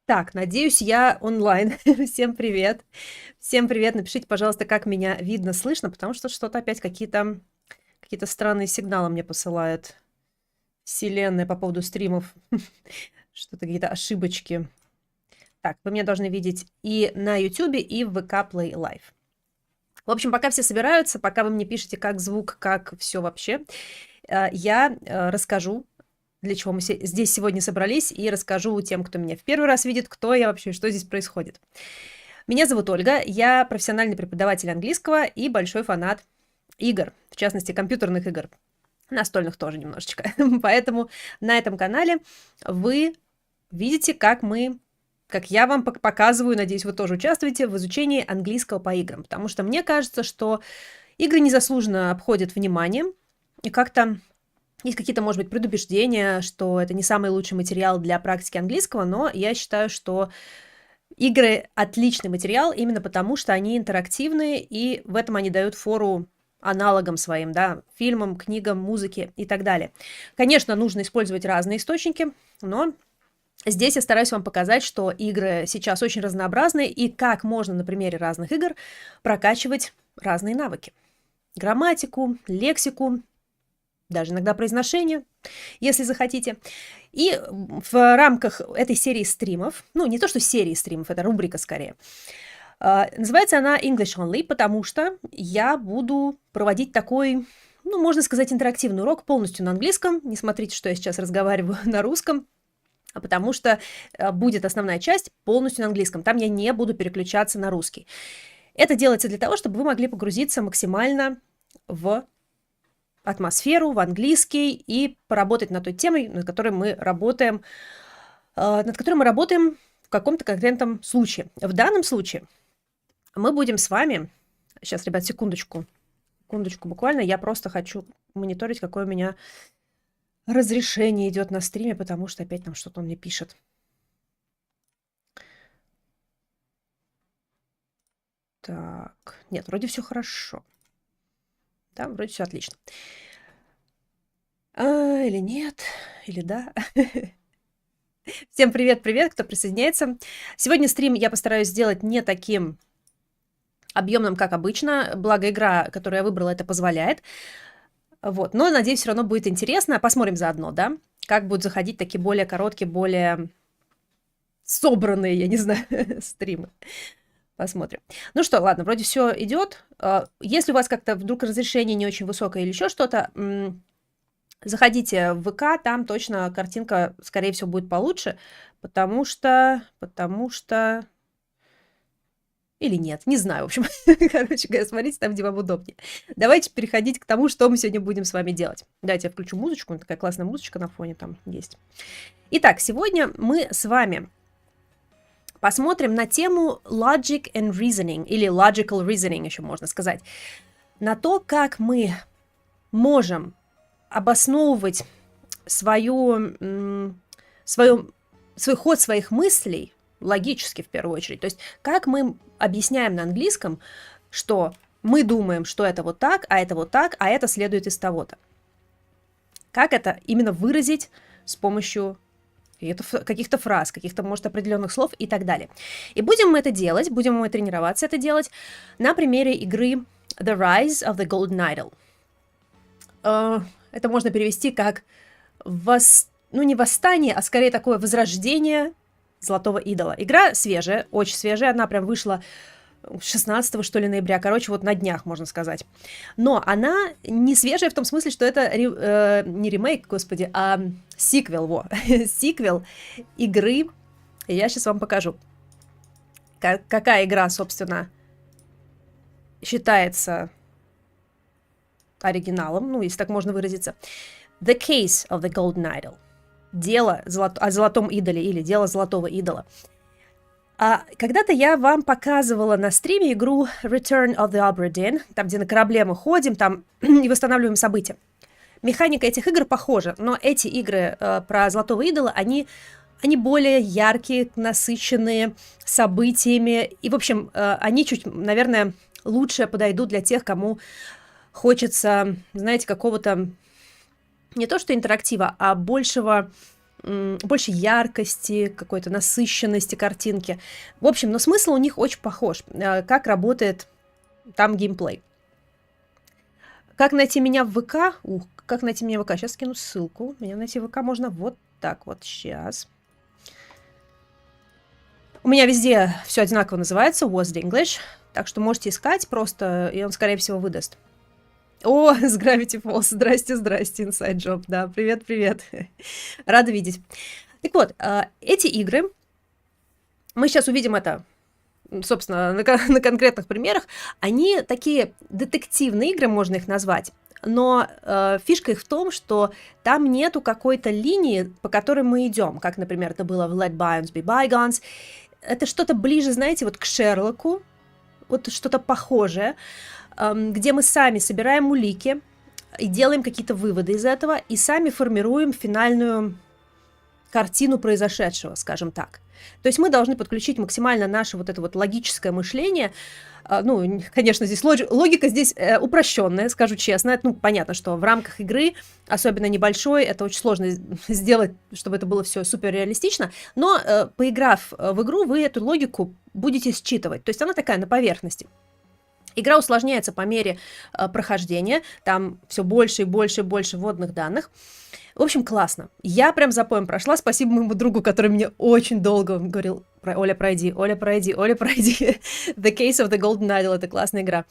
Так, надеюсь, я онлайн. Всем привет. Всем привет. Напишите, пожалуйста, как меня видно, слышно, потому что что-то опять какие-то странные сигналы мне посылает Вселенная по поводу стримов. Что-то какие-то ошибочки. Так, вы меня должны видеть и на YouTube, и в ВК Play Live. В общем, пока все собираются, пока вы мне пишете, как звук, как все вообще, я расскажу, для чего мы здесь сегодня собрались, и расскажу тем, кто меня в первый раз видит, кто я вообще, что здесь происходит. Меня зовут Ольга, я профессиональный преподаватель английского и большой фанат игр, в частности, компьютерных игр, настольных тоже немножечко. Поэтому на этом канале вы видите, как я вам показываю, надеюсь, вы тоже участвуете в изучении английского по играм, потому что мне кажется, что игры незаслуженно обходят вниманием, и как-то есть какие-то, может быть, предубеждения, что это не самый лучший материал для практики английского, но я считаю, что игры отличный материал именно потому, что они интерактивные, и в этом они дают фору аналогам своим, да, фильмам, книгам, музыке и так далее. Конечно, нужно использовать разные источники, но здесь я стараюсь вам показать, что игры сейчас очень разнообразны, и как можно на примере разных игр прокачивать разные навыки. Грамматику, лексику, даже иногда произношение, если захотите. И в рамках этой серии стримов, ну, не то что серии стримов, это рубрика скорее, называется она English Only, потому что я буду проводить такой, ну, можно сказать, интерактивный урок полностью на английском. Не смотрите, что я сейчас разговариваю на русском, потому что будет основная часть полностью на английском. Там я не буду переключаться на русский. Это делается для того, чтобы вы могли погрузиться максимально в атмосферу, в английский и поработать над той темой, над которой мы работаем в каком-то конкретном случае. В данном случае мы будем с вами... Сейчас, ребят, секундочку буквально. Я просто хочу мониторить, какое у меня разрешение идет на стриме, потому что опять там что-то он мне пишет. Так, нет, вроде все хорошо. Да, вроде все отлично. Или нет, или да. Всем привет-привет, кто присоединяется. Сегодня стрим я постараюсь сделать не таким объемным, как обычно, благо игра, которую я выбрала, это позволяет. Вот. Но, надеюсь, все равно будет интересно. Посмотрим заодно, да, как будут заходить такие более короткие, более собранные, я не знаю, стримы. Посмотрим. Ну что, ладно, вроде все идет. Если у вас как-то вдруг разрешение не очень высокое или еще что-то, заходите в ВК, там точно картинка, скорее всего, будет получше, потому что... Или нет, не знаю, в общем. Короче говоря, смотрите там, где вам удобнее. Давайте переходить к тому, что мы сегодня будем с вами делать. Давайте я включу музычку, такая классная музычка на фоне там есть. Итак, сегодня мы с вами посмотрим на тему logic and reasoning, или logical reasoning еще можно сказать. На то, как мы можем обосновывать свой ход своих мыслей логически, в первую очередь. То есть, как мы объясняем на английском, что мы думаем, что это вот так, а это следует из того-то. Как это именно выразить с помощью каких-то фраз, каких-то, может, определенных слов и так далее. И будем мы это делать, будем мы тренироваться это делать на примере игры The Rise of the Golden Idol. Это можно перевести как не восстание, а скорее такое возрождение Золотого идола. Игра свежая, очень свежая, она прям вышла 16 что ли ноября, короче, вот на днях, можно сказать. Но она не свежая в том смысле, что это не ремейк, господи, а сиквел, сиквел игры. Я сейчас вам покажу, какая игра, собственно, считается оригиналом, ну, если так можно выразиться. The Case of the Golden Idol. Дело о золотом идоле или дело золотого идола. Когда-то я вам показывала на стриме игру Return of the Obra Dinn, там, где на корабле мы ходим, там и восстанавливаем события. Механика этих игр похожа, но эти игры про золотого идола, они более яркие, насыщенные событиями, и, в общем, они чуть, наверное, лучше подойдут для тех, кому хочется, знаете, какого-то не то что интерактива, а большего больше яркости, какой-то насыщенности картинки. В общем, но смысл у них очень похож, как работает там геймплей. Как найти меня в ВК? Как найти меня в ВК? Сейчас скину ссылку. Меня найти в ВК можно вот так вот. Сейчас. У меня везде все одинаково называется. What's the English? Так что можете искать просто, и он, скорее всего, выдаст. О, с Gravity Falls. Здрасте, здрасте, Inside Job. Да, привет, привет. Рада видеть. Так вот, эти игры, мы сейчас увидим это, собственно, на конкретных примерах, они такие детективные игры, можно их назвать, но фишка их в том, что там нету какой-то линии, по которой мы идем, как, например, это было в Let Bygones Be Bygones. Это что-то ближе, знаете, вот к Шерлоку, вот что-то похожее, где мы сами собираем улики и делаем какие-то выводы из этого, и сами формируем финальную картину произошедшего, скажем так. То есть мы должны подключить максимально наше вот это вот логическое мышление. Ну, конечно, здесь логика здесь упрощенная, скажу честно. Ну, понятно, что в рамках игры, особенно небольшой, это очень сложно сделать, чтобы это было все супер реалистично. Но поиграв в игру, вы эту логику будете считывать. То есть она такая на поверхности. Игра усложняется по мере прохождения, там все больше и больше и больше вводных данных. В общем, классно. Я прям запоем прошла, спасибо моему другу, который мне очень долго говорил: Оля, пройди, Оля, пройди, Оля, пройди. The Case of the Golden Idol — это классная игра.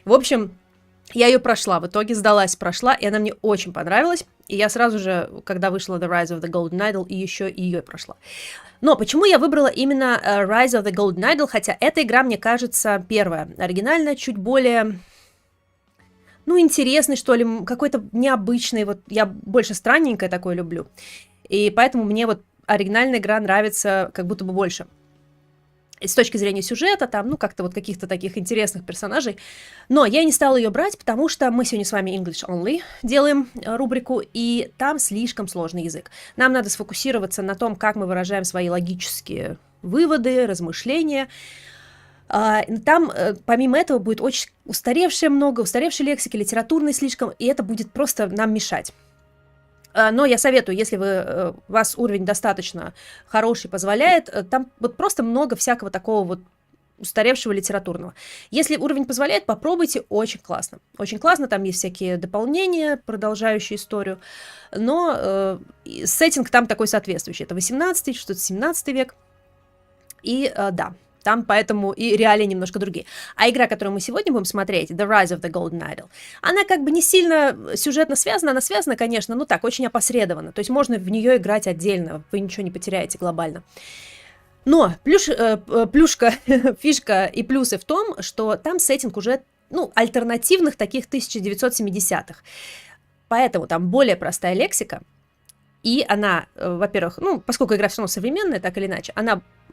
В общем, я ее прошла, в итоге сдалась, прошла, и она мне очень понравилась. И я сразу же, когда вышла The Rise of the Golden Idol, и еще и ее прошла. Но почему я выбрала именно Rise of the Golden Idol, хотя эта игра, мне кажется, первая, оригинальная, чуть более, ну, интересный, что ли, какой-то необычный, вот я больше странненькое такое люблю, и поэтому мне вот оригинальная игра нравится как будто бы больше. И с точки зрения сюжета, там, ну, как-то вот каких-то таких интересных персонажей. Но я не стала ее брать, потому что мы сегодня с вами English Only делаем рубрику, и там слишком сложный язык. Нам надо сфокусироваться на том, как мы выражаем свои логические выводы, размышления. Там, помимо этого, будет очень устаревшей лексики, литературной слишком, и это будет просто нам мешать. Но я советую, если у вас уровень достаточно хороший, позволяет, там вот просто много всякого такого вот устаревшего литературного. Если уровень позволяет, попробуйте, очень классно. Очень классно, там есть всякие дополнения, продолжающие историю, но сеттинг там такой соответствующий. Это 18-й, что-то 17 век, и да. Там поэтому и реалии немножко другие. А игра, которую мы сегодня будем смотреть, The Rise of the Golden Idol, она как бы не сильно сюжетно связана. Она связана, конечно, ну так, очень опосредованно. То есть можно в нее играть отдельно, вы ничего не потеряете глобально. Но плюшка, фишка и плюсы в том, что там сеттинг уже, ну, альтернативных таких 1970-х. Поэтому там более простая лексика. И она, во-первых, ну, поскольку игра все равно современная, так или иначе,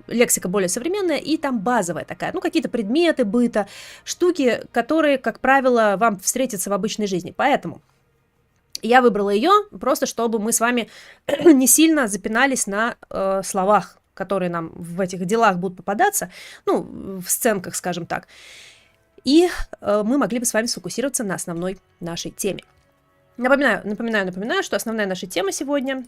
лексика более современная, и там базовая такая, ну, какие-то предметы быта, штуки, которые, как правило, вам встретятся в обычной жизни. Поэтому я выбрала ее просто, чтобы мы с вами не сильно запинались на словах, которые нам в этих делах будут попадаться, ну, в сценках, скажем так. И мы могли бы с вами сфокусироваться на основной нашей теме. Напоминаю, что основная наша тема сегодня...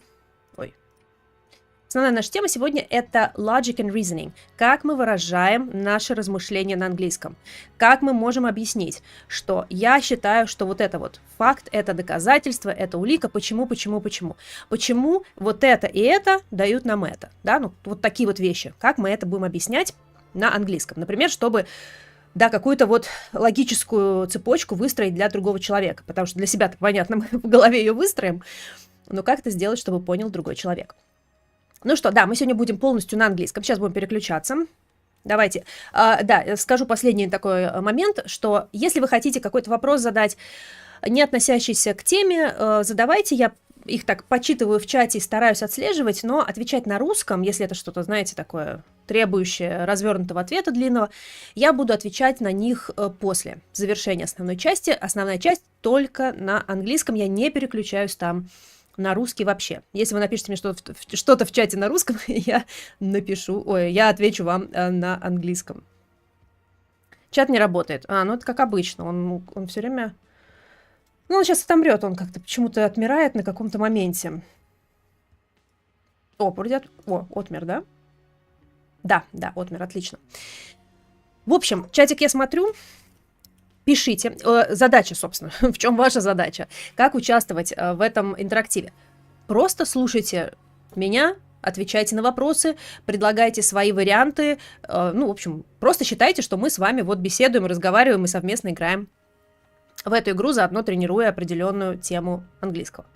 Основная наша тема сегодня — это logic and reasoning. Как мы выражаем наши размышления на английском. Как мы можем объяснить, что я считаю, что вот это вот факт, это доказательство, это улика, почему. Почему вот это и это дают нам это. Да? Ну, вот такие вот вещи. Как мы это будем объяснять на английском. Например, чтобы... да, какую-то вот логическую цепочку выстроить для другого человека, потому что для себя-то, понятно, мы в голове ее выстроим, но как это сделать, чтобы понял другой человек? Ну что, да, мы сегодня будем полностью на английском, сейчас будем переключаться. Давайте, да, скажу последний такой момент, что если вы хотите какой-то вопрос задать, не относящийся к теме, задавайте, я их так почитываю в чате и стараюсь отслеживать, но отвечать на русском, если это что-то, знаете, такое требующее развернутого ответа длинного, я буду отвечать на них после завершения основной части. Основная часть только на английском, я не переключаюсь там на русский вообще. Если вы напишите мне что-то в чате на русском, я отвечу вам на английском. Чат не работает. Ну это как обычно, он все время... Ну, он сейчас отомрет, он как-то почему-то отмирает на каком-то моменте. Отмер, да? Да, отмер, отлично. В общем, чатик я смотрю. Пишите. Задача, собственно. В чем ваша задача? Как участвовать в этом интерактиве? Просто слушайте меня, отвечайте на вопросы, предлагайте свои варианты. Ну, в общем, просто считайте, что мы с вами вот беседуем, разговариваем и совместно играем в эту игру, заодно тренируя определенную тему английского.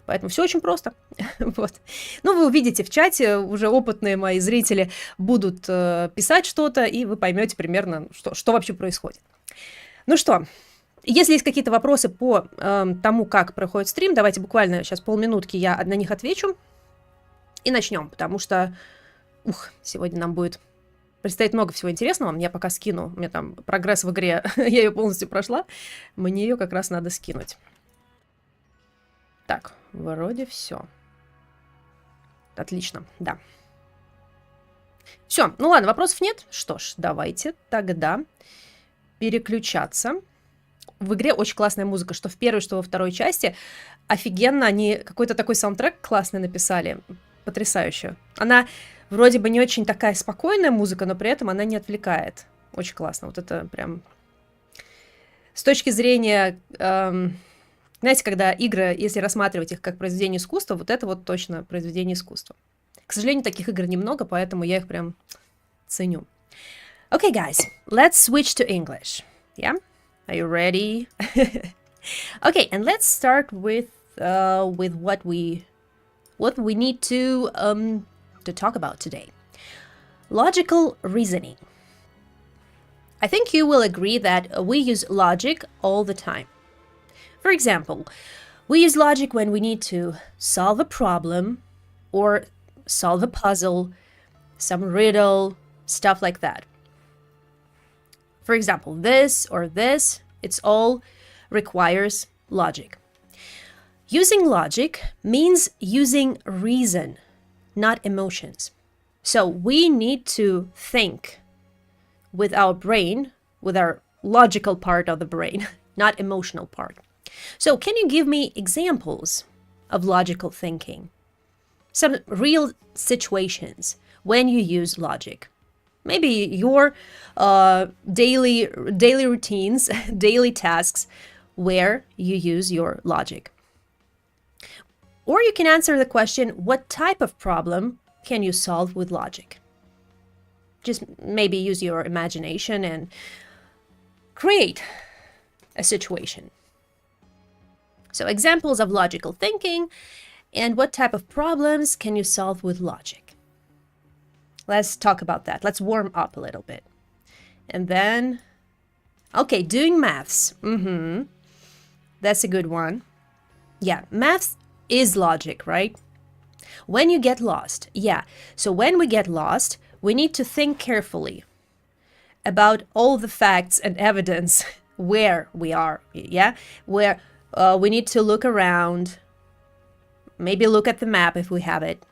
Поэтому все очень просто. Вот. Ну, вы увидите в чате, уже опытные мои зрители будут писать что-то, и вы поймете примерно, что вообще происходит. Ну что, если есть какие-то вопросы по тому, как проходит стрим, давайте буквально сейчас полминутки я на них отвечу. И начнем, потому что, сегодня нам предстоит много всего интересного. Я пока скину, у меня там прогресс в игре, я ее полностью прошла. Мне ее как раз надо скинуть. Так, вроде все. Отлично, да. Все, ну ладно, вопросов нет? Что ж, давайте тогда переключаться. В игре очень классная музыка, что в первой, что во второй части. Офигенно, они какой-то такой саундтрек классный написали. Потрясающе. Она вроде бы не очень такая спокойная музыка, но при этом она не отвлекает. Очень классно. Вот это прям... С точки зрения... знаете, когда игры, если рассматривать их как произведение искусства, вот это вот точно произведение искусства. К сожалению, таких игр немного, поэтому я их прям ценю. Okay, guys, let's switch to English. Yeah? Are you ready? Okay, and let's start with what we need to talk about today. Logical reasoning. I think you will agree that we use logic all the time. For example, we use logic when we need to solve a problem or solve a puzzle, some riddle, stuff like that. For example, this or this, it's all requires logic. Using logic means using reason, not emotions. So we need to think with our brain, with our logical part of the brain, not emotional part. So can you give me examples of logical thinking? Some real situations when you use logic. Maybe your daily routines, daily tasks where you use your logic. Or you can answer the question, what type of problem can you solve with logic? Just maybe use your imagination and create a situation. So examples of logical thinking and what type of problems can you solve with logic? Let's talk about that. Let's warm up a little bit. And then, okay, doing maths. That's a good one. Yeah, maths is logic, right? When you get lost, yeah. So when we get lost, we need to think carefully about all the facts and evidence where we are, yeah? Where we need to look around, maybe look at the map if we have it.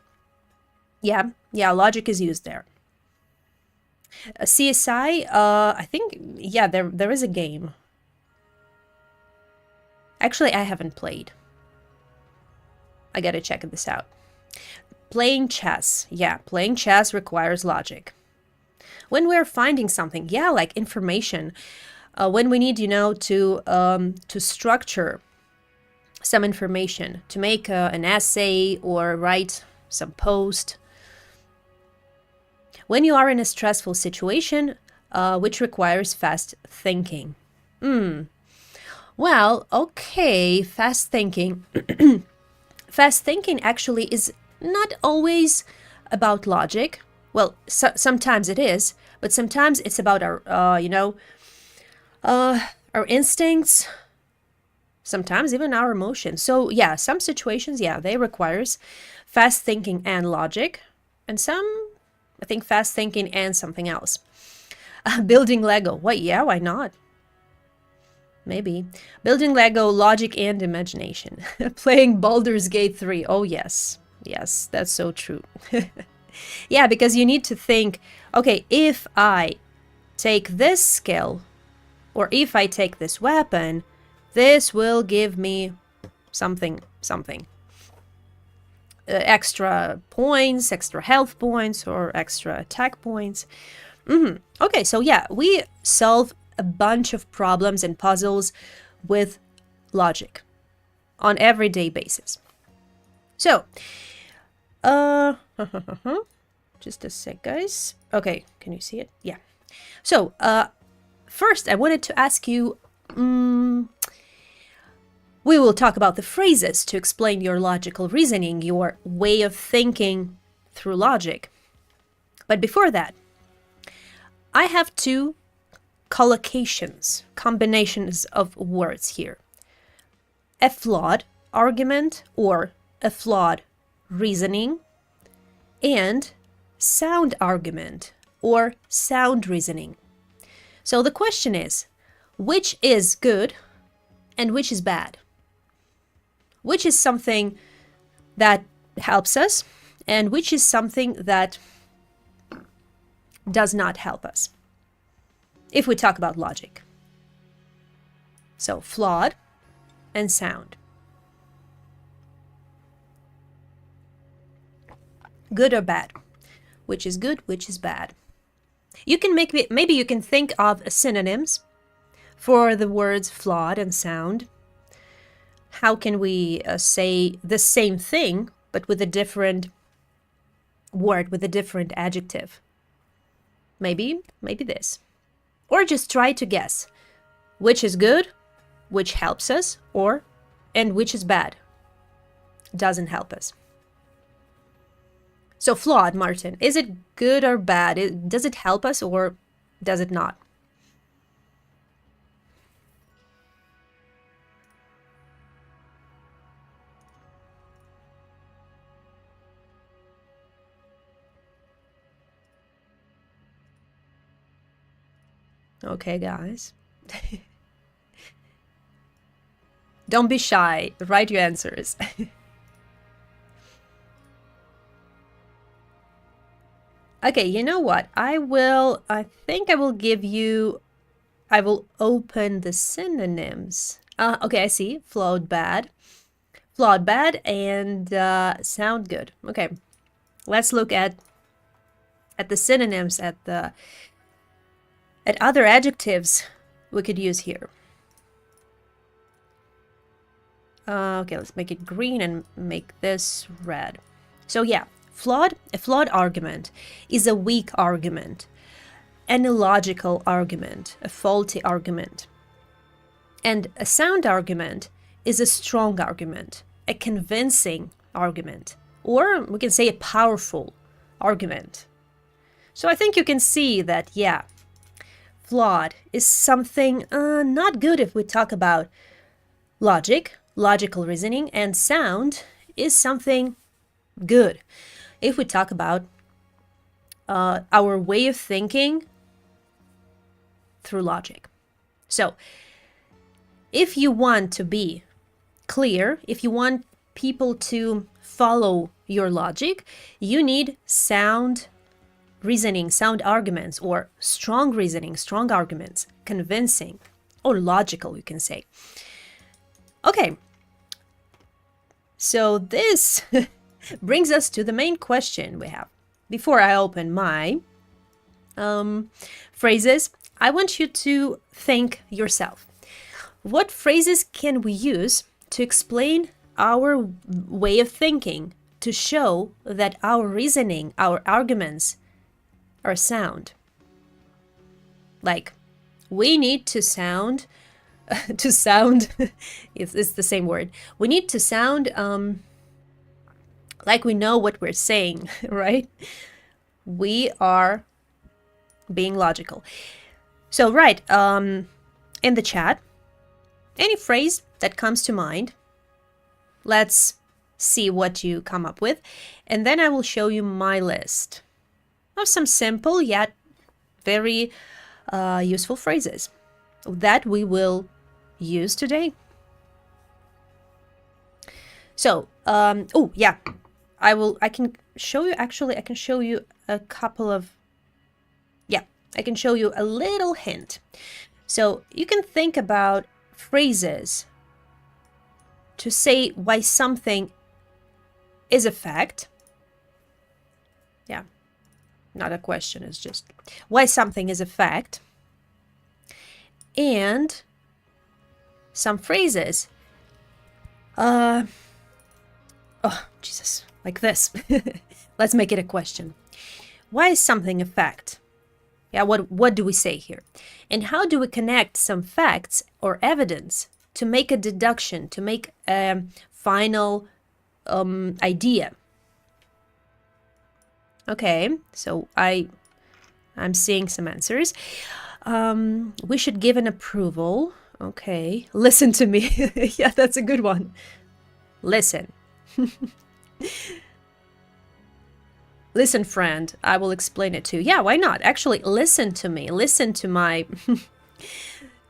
Yeah, logic is used there. CSI, I think, yeah, there is a game. Actually, I haven't played. I gotta check this out. Playing chess. Yeah, playing chess requires logic. When we're finding something, yeah, like information, when we need, to structure some information, to make an essay or write some post. When you are in a stressful situation, which requires fast thinking. Well, okay, fast thinking. Fast thinking actually is not always about logic. Well, sometimes it is, but sometimes it's about our instincts, sometimes even our emotions. So yeah, some situations, yeah, they requires fast thinking and logic, and some, I think, fast thinking and something else. Building Lego, why not? Maybe. Building Lego, logic and imagination. Playing Baldur's Gate 3, oh yes, that's so true. Yeah, because you need to think, okay, if I take this skill, or if I take this weapon, this will give me something. extra points, extra health points, or extra attack points. Okay, so yeah, we solve a bunch of problems and puzzles with logic on everyday basis. So, just a sec, guys. Okay, can you see it? Yeah. So, first, I wanted to ask you, we will talk about the phrases to explain your logical reasoning, your way of thinking through logic. But before that, I have two collocations, combinations of words here. A flawed argument or a flawed reasoning, and sound argument or sound reasoning. So the question is, which is good and which is bad? Which is something that helps us and which is something that does not help us, if we talk about logic? So flawed and sound. Good or bad? Which is good, which is bad? You can maybe you can think of synonyms for the words flawed and sound. How can we say the same thing but with a different word, with a different adjective? Maybe this. Or just try to guess which is good, which helps us, and which is bad, doesn't help us. So flawed, Martin, is it good or bad? Does it help us or does it not? Okay, guys. Don't be shy. Write your answers. Okay, you know what? I think I will open the synonyms. Okay, I see. Flawed bad, and sound good. Okay, let's look at the synonyms, at other adjectives we could use here. Okay, let's make it green and make this red. So yeah, a flawed argument is a weak argument, an illogical argument, a faulty argument. And a sound argument is a strong argument, a convincing argument, or we can say a powerful argument. So I think you can see that, yeah, flawed is something not good if we talk about logical reasoning, and sound is something good if we talk about our way of thinking through logic. So if you want to be clear, if you want people to follow your logic, you need sound reasoning, sound arguments, or strong reasoning, strong arguments, convincing, or logical, you can say. Okay, so this brings us to the main question we have. Before I open my phrases, I want you to think yourself. What phrases can we use to explain our way of thinking, to show that our reasoning, our arguments are sound? Like, we need to sound, it's the same word. We need to sound like we know what we're saying, right? We are being logical. So write in the chat any phrase that comes to mind. Let's see what you come up with, and then I will show you my list of some simple yet very useful phrases that we will use today. So, oh yeah, I can show you a couple of, I can show you a little hint. So you can think about phrases to say why something is a fact. Yeah, not a question, it's just why something is a fact. And some phrases. Oh, Jesus, like this. Let's make it a question. Why is something a fact? Yeah, what do we say here? And how do we connect some facts or evidence to make a deduction, to make a final idea? Okay, so I'm seeing some answers. We should give an approval. Okay, listen to me. Yeah, that's a good one. Listen. Listen, friend, I will explain it to you. Yeah, why not? Actually, listen to me. Listen to my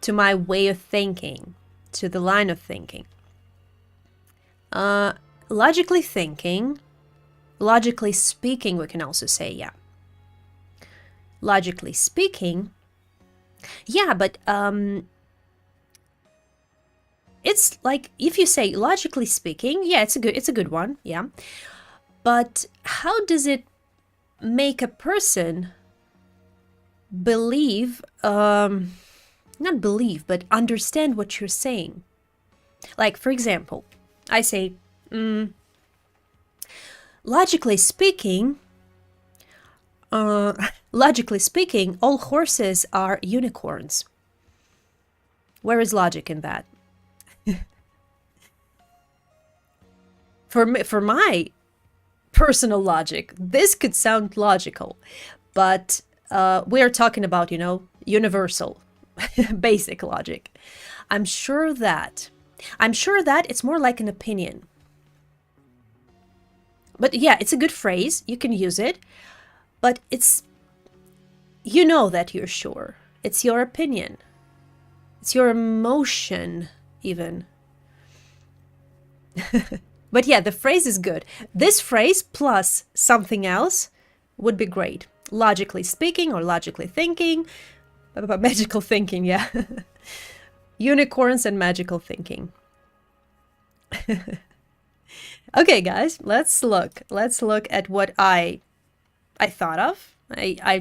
to my way of thinking, to the line of thinking. Logically thinking, logically speaking, we can also say, yeah. Logically speaking, yeah, but it's like if you say logically speaking, yeah, it's a good one, yeah. But how does it make a person believe, not believe, but understand what you're saying? Like, for example, I say, logically speaking, all horses are unicorns. Where is logic in that? For my personal logic, this could sound logical, but we are talking about, universal, basic logic. I'm sure that it's more like an opinion. But yeah, it's a good phrase. You can use it, but it's, that you're sure. It's your opinion. It's your emotion, even. But yeah, the phrase is good. This phrase plus something else would be great. Logically speaking or logically thinking. Magical thinking, yeah. Unicorns and magical thinking. Okay, guys, let's look. Let's look at what I thought of. I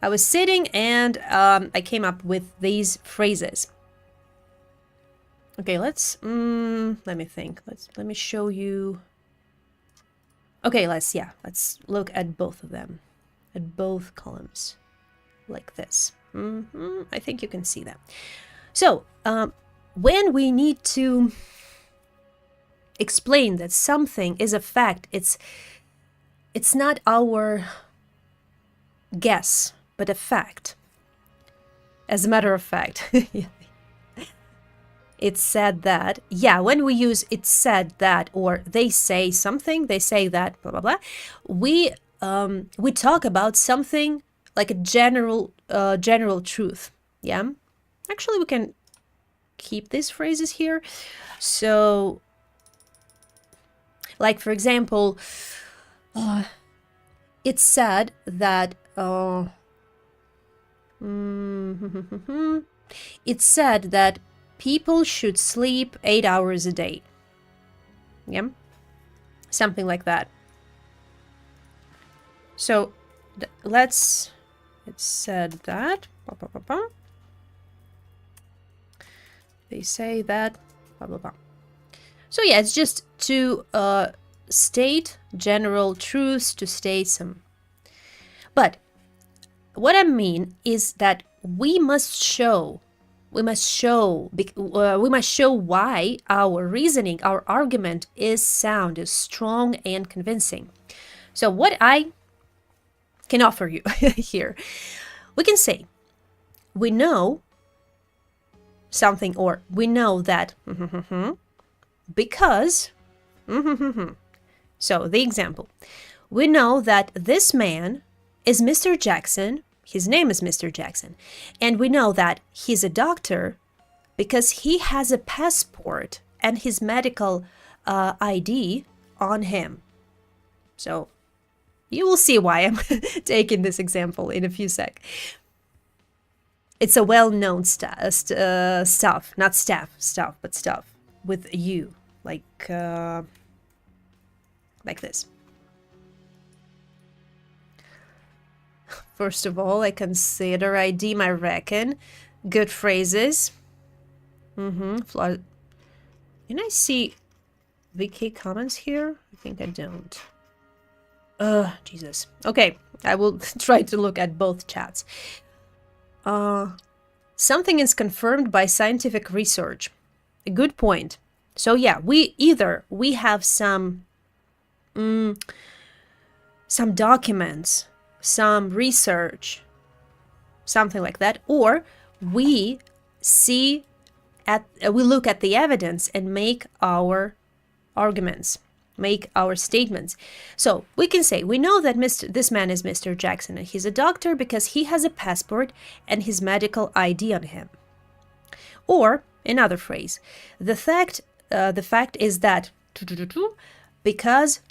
was sitting and I came up with these phrases. Okay, let me think. Let me show you. Okay, let's look at both of them, at both columns, like this. I think you can see that. So, when we need to explain that something is a fact, it's not our guess, but a fact. As a matter of fact. It said that, yeah, when we use it said that, or they say something, they say that, blah, blah, blah, we talk about something like a general truth, yeah? Actually, we can keep these phrases here. So, like, for example, it said that, it said that people should sleep 8 hours a day. Yeah? Something like that. So, it said that. They say that. Blah, blah, blah. So yeah, it's just to state general truths, to state some. But what I mean is that we must show why our reasoning, our argument is sound, is strong and convincing. So what I can offer you here, we can say, we know something, or we know that because so the example, we know that this man is Mr. Jackson. His name is Mr. Jackson. And we know that he's a doctor because he has a passport and his medical ID on him. So you will see why I'm taking this example in a few seconds. It's a well-known stuff, not stuff with you. like this. First of all, I consider, I deem, I reckon, good phrases. Can I see VK comments here? I think I don't. Jesus. Okay, I will try to look at both chats. Something is confirmed by scientific research. A good point. So yeah, we have some documents, some research, something like that, or we look at the evidence and make our arguments, make our statements. So we can say, we know that this man is Mr. Jackson, and he's a doctor because he has a passport and his medical ID on him. Or another phrase, the fact is that because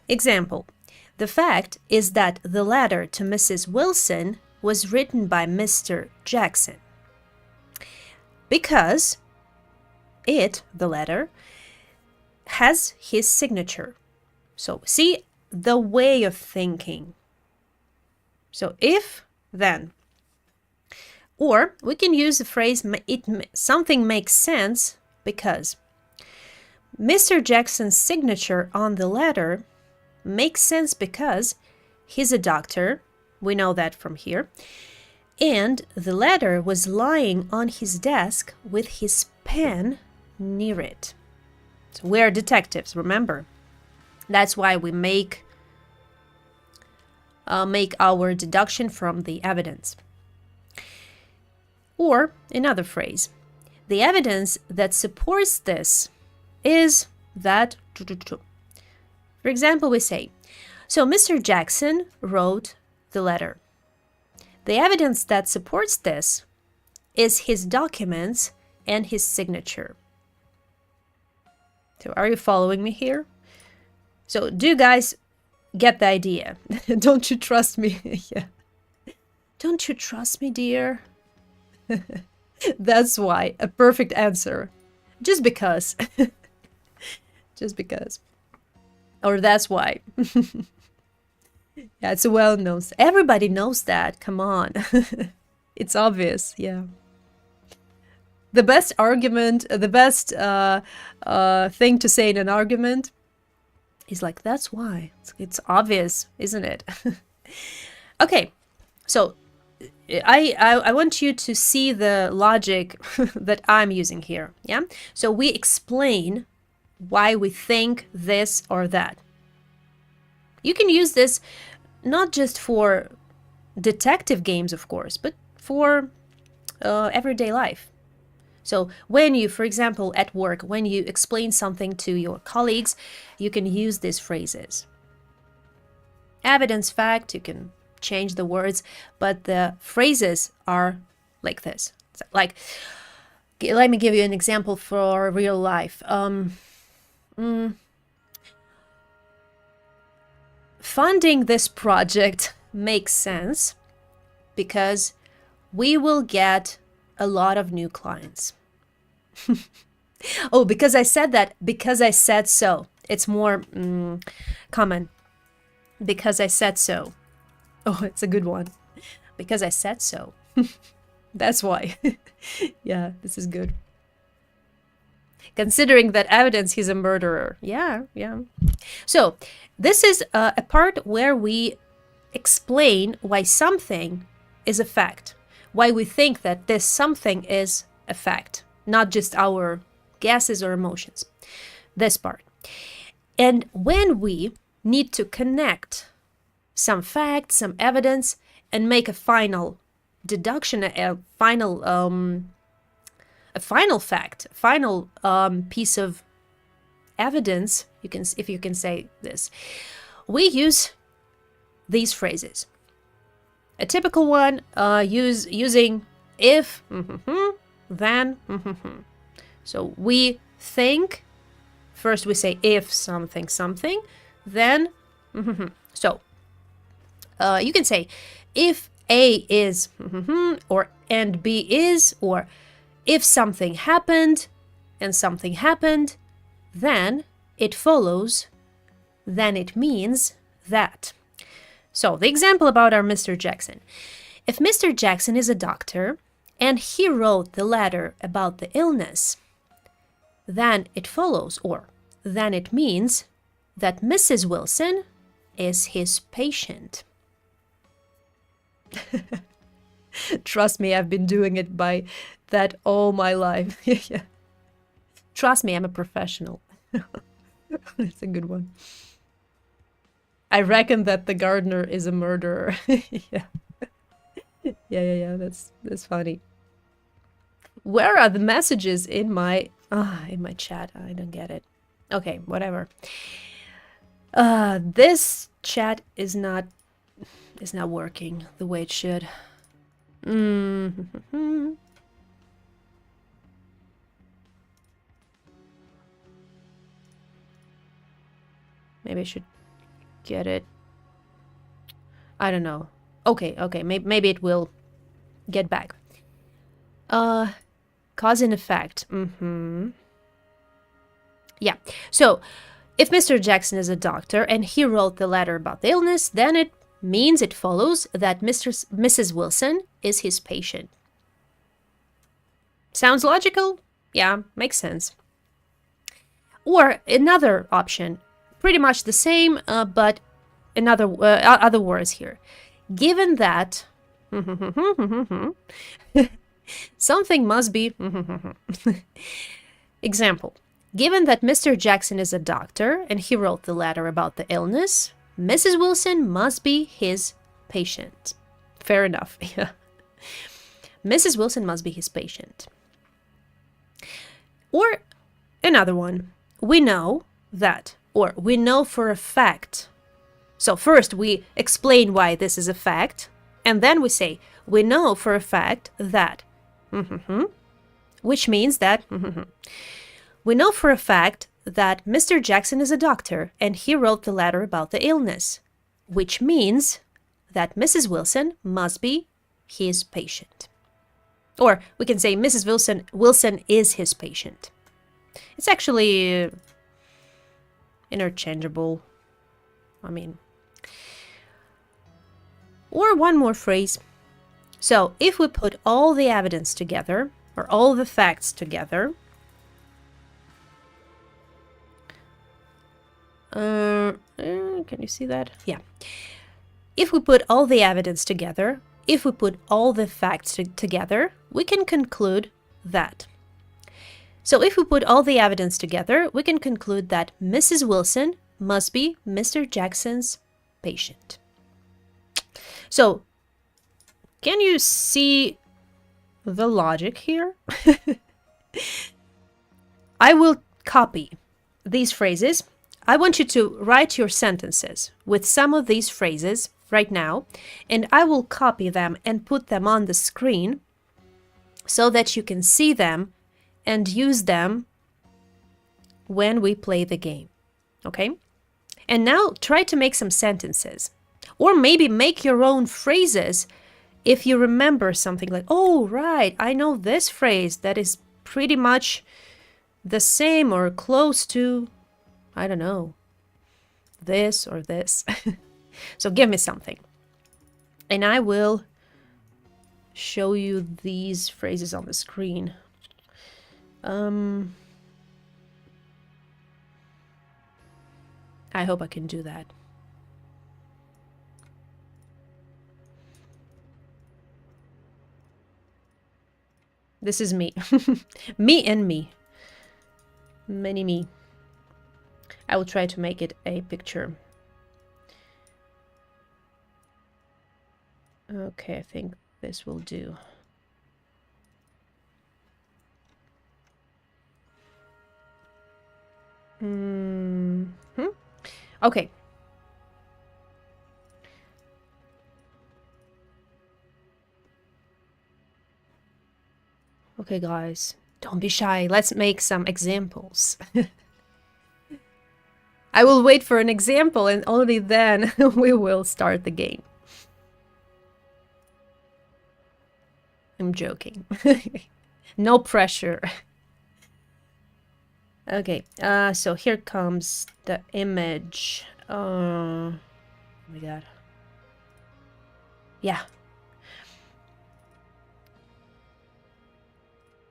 example, the fact is that the letter to Mrs. Wilson was written by Mr. Jackson because the letter, has his signature. So see the way of thinking. So if, then. Or we can use the phrase, something makes sense because Mr. Jackson's signature on the letter makes sense because he's a doctor. We know that from here. And the letter was lying on his desk with his pen near it. So we're detectives, remember? That's why we make our deduction from the evidence. Or another phrase, the evidence that supports this is that. For example, we say, so Mr. Jackson wrote the letter. The evidence that supports this is his documents and his signature. So are you following me here? So do you guys get the idea? Don't you trust me? Yeah. Don't you trust me, dear? That's why. A perfect answer. Just because. Just because. Or that's why. Yeah, it's a well-known. Everybody knows that. Come on. It's obvious. Yeah. The best argument, the best thing to say in an argument is like, that's why. It's obvious, isn't it? Okay, so I want you to see the logic that I'm using here. Yeah. So we explain why we think this or that. You can use this not just for detective games, of course, but for everyday life. So when you, for example, at work, when you explain something to your colleagues, you can use these phrases. Evidence, fact, you can change the words, but the phrases are like this. Like, let me give you an example for real life. Funding this project makes sense because we will get a lot of new clients. Oh, because I said that, because I said so. It's more common. Because I said so. Oh, it's a good one. Because I said so. That's why. Yeah, this is good. Considering that evidence, he's a murderer. Yeah, yeah. So this is a part where we explain why something is a fact. Why we think that this something is a fact, not just our guesses or emotions. This part. And when we need to connect some facts, some evidence, and make a final deduction, a final fact, a final piece of evidence, if you can say this, we use these phrases. A typical one, using if, then, So we think, first we say if something, something, then, So you can say if A is, or and B is, or if something happened, and something happened, then it follows, then it means that. So the example about our Mr. Jackson. If Mr. Jackson is a doctor and he wrote the letter about the illness, then it follows, or then it means that Mrs. Wilson is his patient. Trust me, I've been doing it by that all my life. Yeah. Trust me, I'm a professional. That's a good one. I reckon that the gardener is a murderer. Yeah. Yeah. That's funny. Where are the messages in my chat? I don't get it. Okay, whatever. This chat is not working the way it should. Maybe I should get it. I don't know. Okay. Maybe it will get back. Cause and effect. Yeah. So, if Mr. Jackson is a doctor and he wrote the letter about the illness, then it means it follows that Mrs. Wilson is his patient. Sounds logical? Yeah, makes sense. Or another option, pretty much the same, but another other words here. Given that something must be example. Given that Mr. Jackson is a doctor and he wrote the letter about the illness, Mrs. Wilson must be his patient. Fair enough. Yeah. Mrs. Wilson must be his patient. Or another one. We know that, or we know for a fact. So first we explain why this is a fact, and then we say, we know for a fact that, which means that, we know for a fact that Mr. Jackson is a doctor and he wrote the letter about the illness, which means that Mrs. Wilson must be his patient. Or we can say Mrs. Wilson is his patient. It's actually interchangeable. I mean. Or one more phrase. So if we put all the evidence together, or all the facts together, can you see that? Yeah. If we put all the evidence together, if we put all the facts together, we can conclude that. So if we put all the evidence together, we can conclude that Mrs. Wilson must be Mr. Jackson's patient. So, can you see the logic here? I will copy these phrases. I want you to write your sentences with some of these phrases right now, and I will copy them and put them on the screen so that you can see them and use them when we play the game. Okay? And now try to make some sentences. Or maybe make your own phrases if you remember something like, oh, right, I know this phrase that is pretty much the same or close to, I don't know, this or this. So give me something. And I will show you these phrases on the screen. I hope I can do that. This is me. Me and me. Many me. I will try to make it a picture. Okay, I think this will do. Okay. Okay, guys, don't be shy. Let's make some examples. I will wait for an example and only then we will start the game. I'm joking. No pressure. Okay, so here comes the image. Oh my god. Yeah.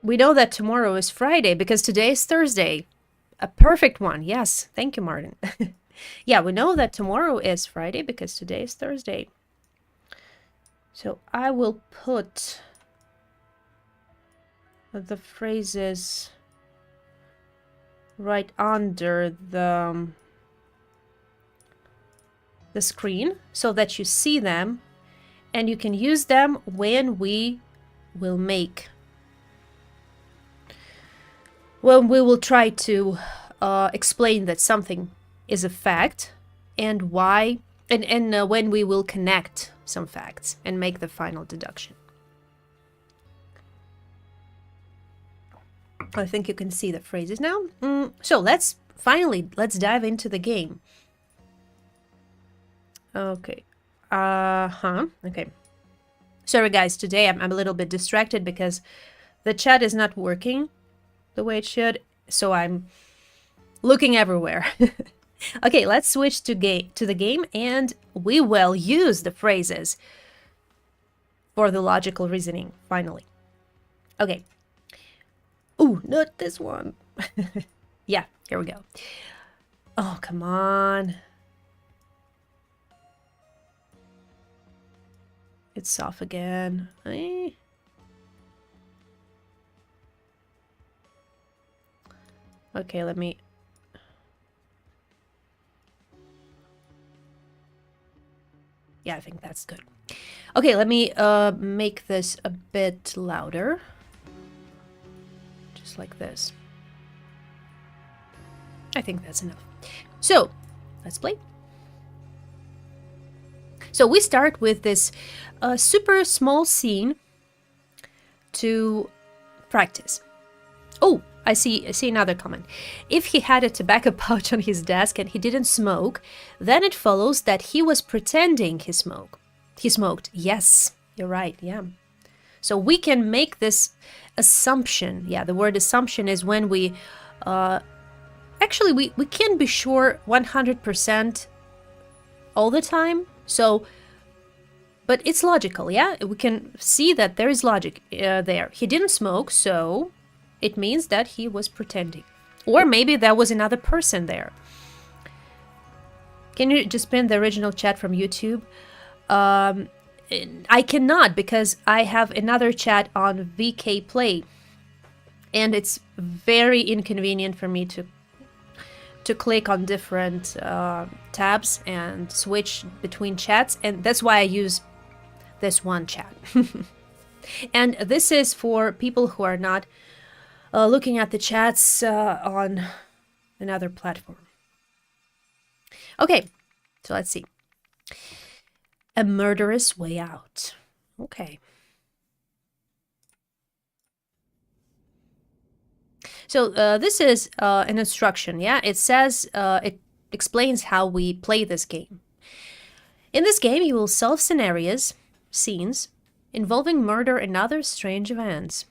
We know that tomorrow is Friday because today is Thursday. A perfect one. Yes. Thank you, Martin. Yeah, we know that tomorrow is Friday because today is Thursday. So I will put the phrases right under the screen so that you see them and you can use them when we will try to explain that something is a fact and why, and when we will connect some facts and make the final deduction. I think you can see the phrases now. So let's dive into the game. Okay. Okay. Sorry guys, today I'm a little bit distracted because the chat is not working the way it should, so I'm looking everywhere. Okay, let's switch to the game and we will use the phrases for the logical reasoning finally. Okay. Ooh, not this one. Yeah, here we go. Oh, come on. It's off again. Okay, let me... Yeah, I think that's good. Okay, let me make this a bit louder. Just like this. I think that's enough. So, let's play. So we start with this super small scene to practice. Oh, I see another comment. If he had a tobacco pouch on his desk and he didn't smoke, then it follows that he was pretending he smoked. Yes, you're right, yeah. So we can make this assumption. Yeah, the word assumption is when we... actually, we can't be sure 100% all the time. So, but it's logical, yeah? We can see that there is logic there. He didn't smoke, so it means that he was pretending. Or maybe there was another person there. Can you just pin the original chat from YouTube? I cannot because I have another chat on VK Play. And it's very inconvenient for me to click on different tabs and switch between chats, and that's why I use this one chat. And this is for people who are not looking at the chats on another platform. Okay, so let's see. A murderous way out. Okay. So this is an instruction, yeah? It says, it explains how we play this game. In this game, you will solve scenes, involving murder and other strange events.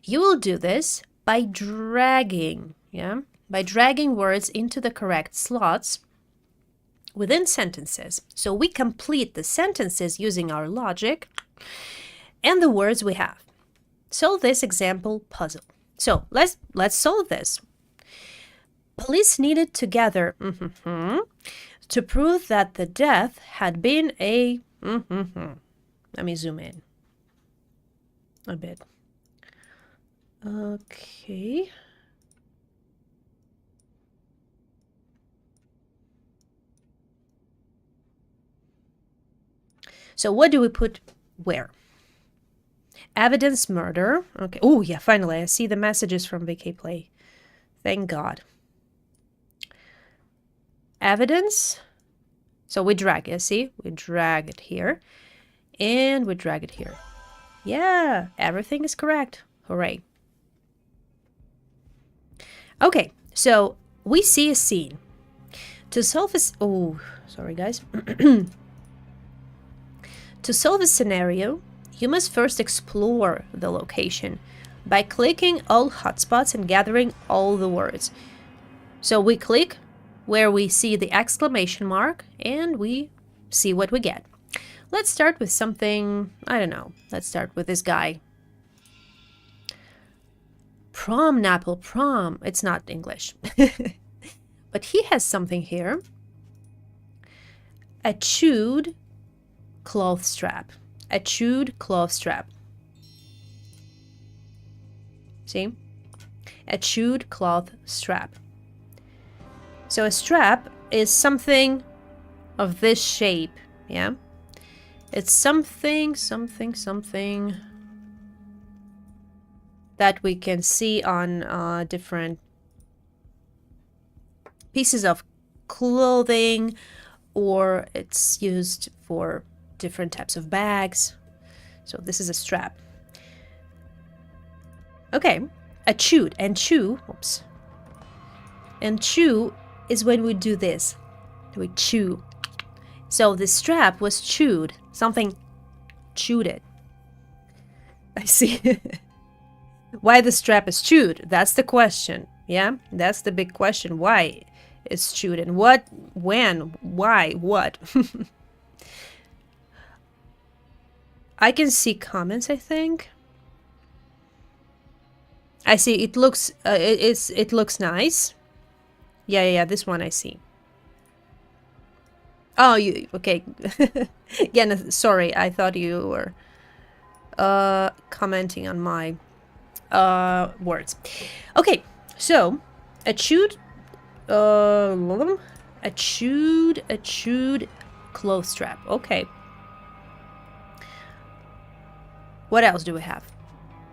You will do this by dragging, by dragging words into the correct slots within sentences. So we complete the sentences using our logic and the words we have. Solve this example puzzle. So let's solve this. Police needed to gather to prove that the death had been a Let me zoom in a bit. Okay. So what do we put where? Evidence murder. Okay. Oh, yeah, finally. I see the messages from VK Play. Thank God. Evidence. So we drag it. See? We drag it here. And we drag it here. Yeah, everything is correct. Hooray. Okay, so we see a scene. To solve this... Oh, sorry, guys. To solve a scenario, you must first explore the location by clicking all hotspots and gathering all the words. So we click where we see the exclamation mark and we see what we get. Let's start with something, I don't know. Let's start with this guy. Prom, apple, prom. It's not English. But he has something here. A chewed cloth strap. A chewed cloth strap. See? A chewed cloth strap. So a strap is something of this shape, yeah? It's something that we can see on different pieces of clothing, or it's used for different types of bags. So this is a strap. Okay, a chewed, and chew, oops. And chew is when we do this. We chew. So the strap was chewed. Something chewed it. I see. Why the strap is chewed? That's the question. Yeah, that's the big question. Why it's chewed and what, when, why, what? I can see comments, I think. I see it looks it looks nice. Yeah, this one I see. Oh, you okay. Yeah, no, sorry. I thought you were commenting on my words. Okay, so a chewed cloth strap. Okay. What else do we have?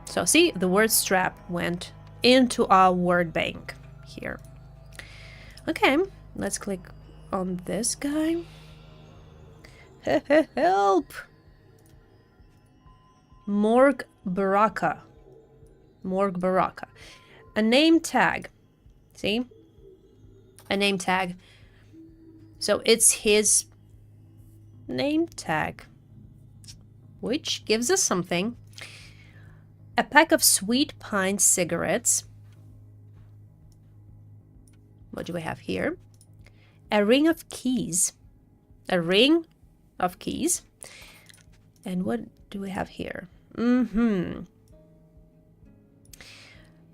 So see, the word strap went into our word bank here. Okay, let's click on this guy. Help! Morgue Baraka. Morgue Baraka. A name tag. See? A name tag. So it's his name tag, which gives us something. A pack of sweet pine cigarettes. What do we have here? A ring of keys. A ring of keys. And what do we have here?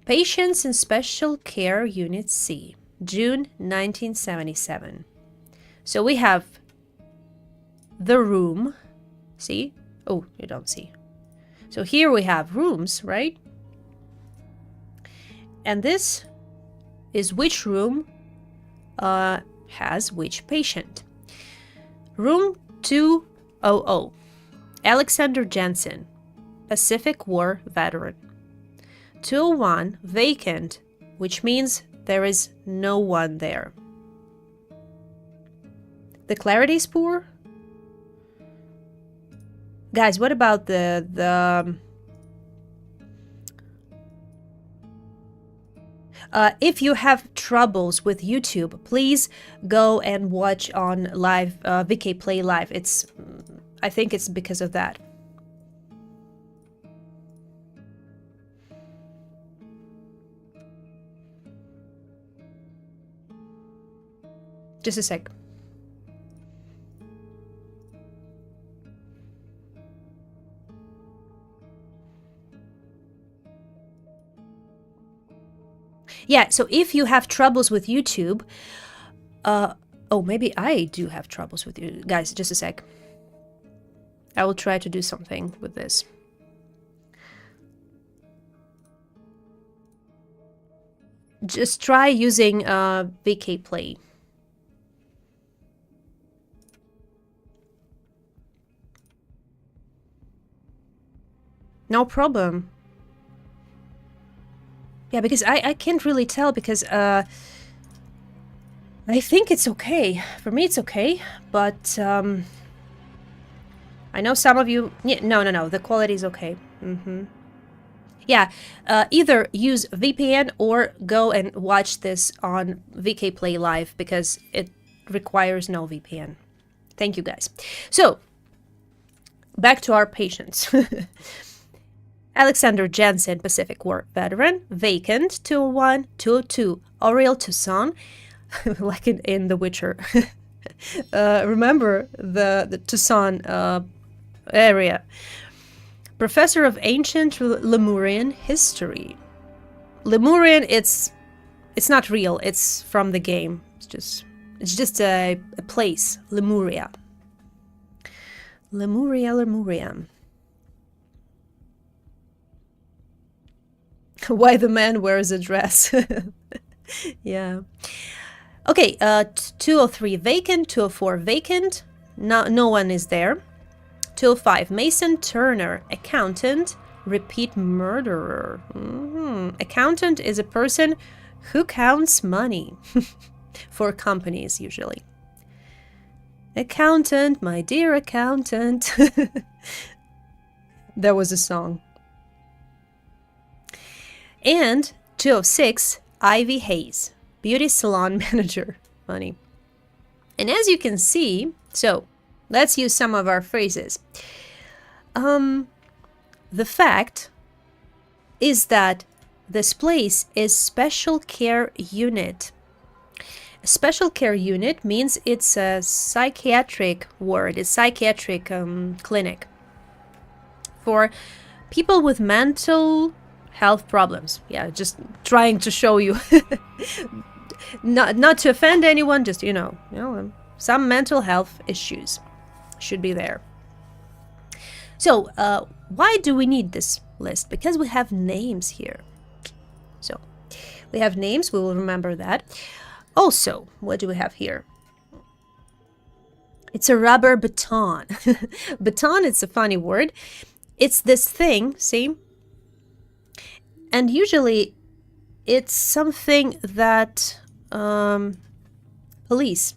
Patients in Special Care Unit C, June 1977. So we have the room. See? Oh, you don't see. So here we have rooms, right? And this is which room has which patient. Room 200. Alexander Jensen, Pacific War veteran. 201, vacant, which means there is no one there. The clarity is poor. Guys, what about the if you have troubles with YouTube, please go and watch on live VK Play Live. I think it's because of that. Just a sec. Yeah, so if you have troubles with YouTube, oh, maybe I do have troubles with you. Guys, just a sec. I will try to do something with this. Just try using VK Play. No problem. Yeah, because I can't really tell because I think it's okay. For me, it's okay, but I know some of you... Yeah, no, the quality is okay. Yeah, either use VPN or go and watch this on VK Play Live because it requires no VPN. Thank you, guys. So, back to our patients. Alexander Jensen, Pacific War veteran. Vacant, 201. 202, Oriel Toussaint, like in The Witcher. Remember the Toussaint area. Professor of ancient Lemurian history. Lemurian, it's not real. It's from the game. It's just a place. Lemuria. Lemuria. Why the man wears a dress. Yeah. Okay, 203 vacant, 204 vacant. No one is there. 205 Mason Turner, accountant. Repeat murderer. Accountant is a person who counts money for companies usually. Accountant, my dear accountant. That was a song. And 206 Ivy Hayes, beauty salon manager. Funny. And as you can see, so let's use some of our phrases. The fact is that this place is special care unit. A special care unit means it's a psychiatric ward, a psychiatric clinic for people with mental health problems. Yeah, just trying to show you, not to offend anyone, just some mental health issues should be there. So why do we need this list? Because we have names here. So we have names, we will remember that. Also, what do we have here? It's a rubber baton. Baton, it's a funny word. It's this thing, see? And usually it's something that police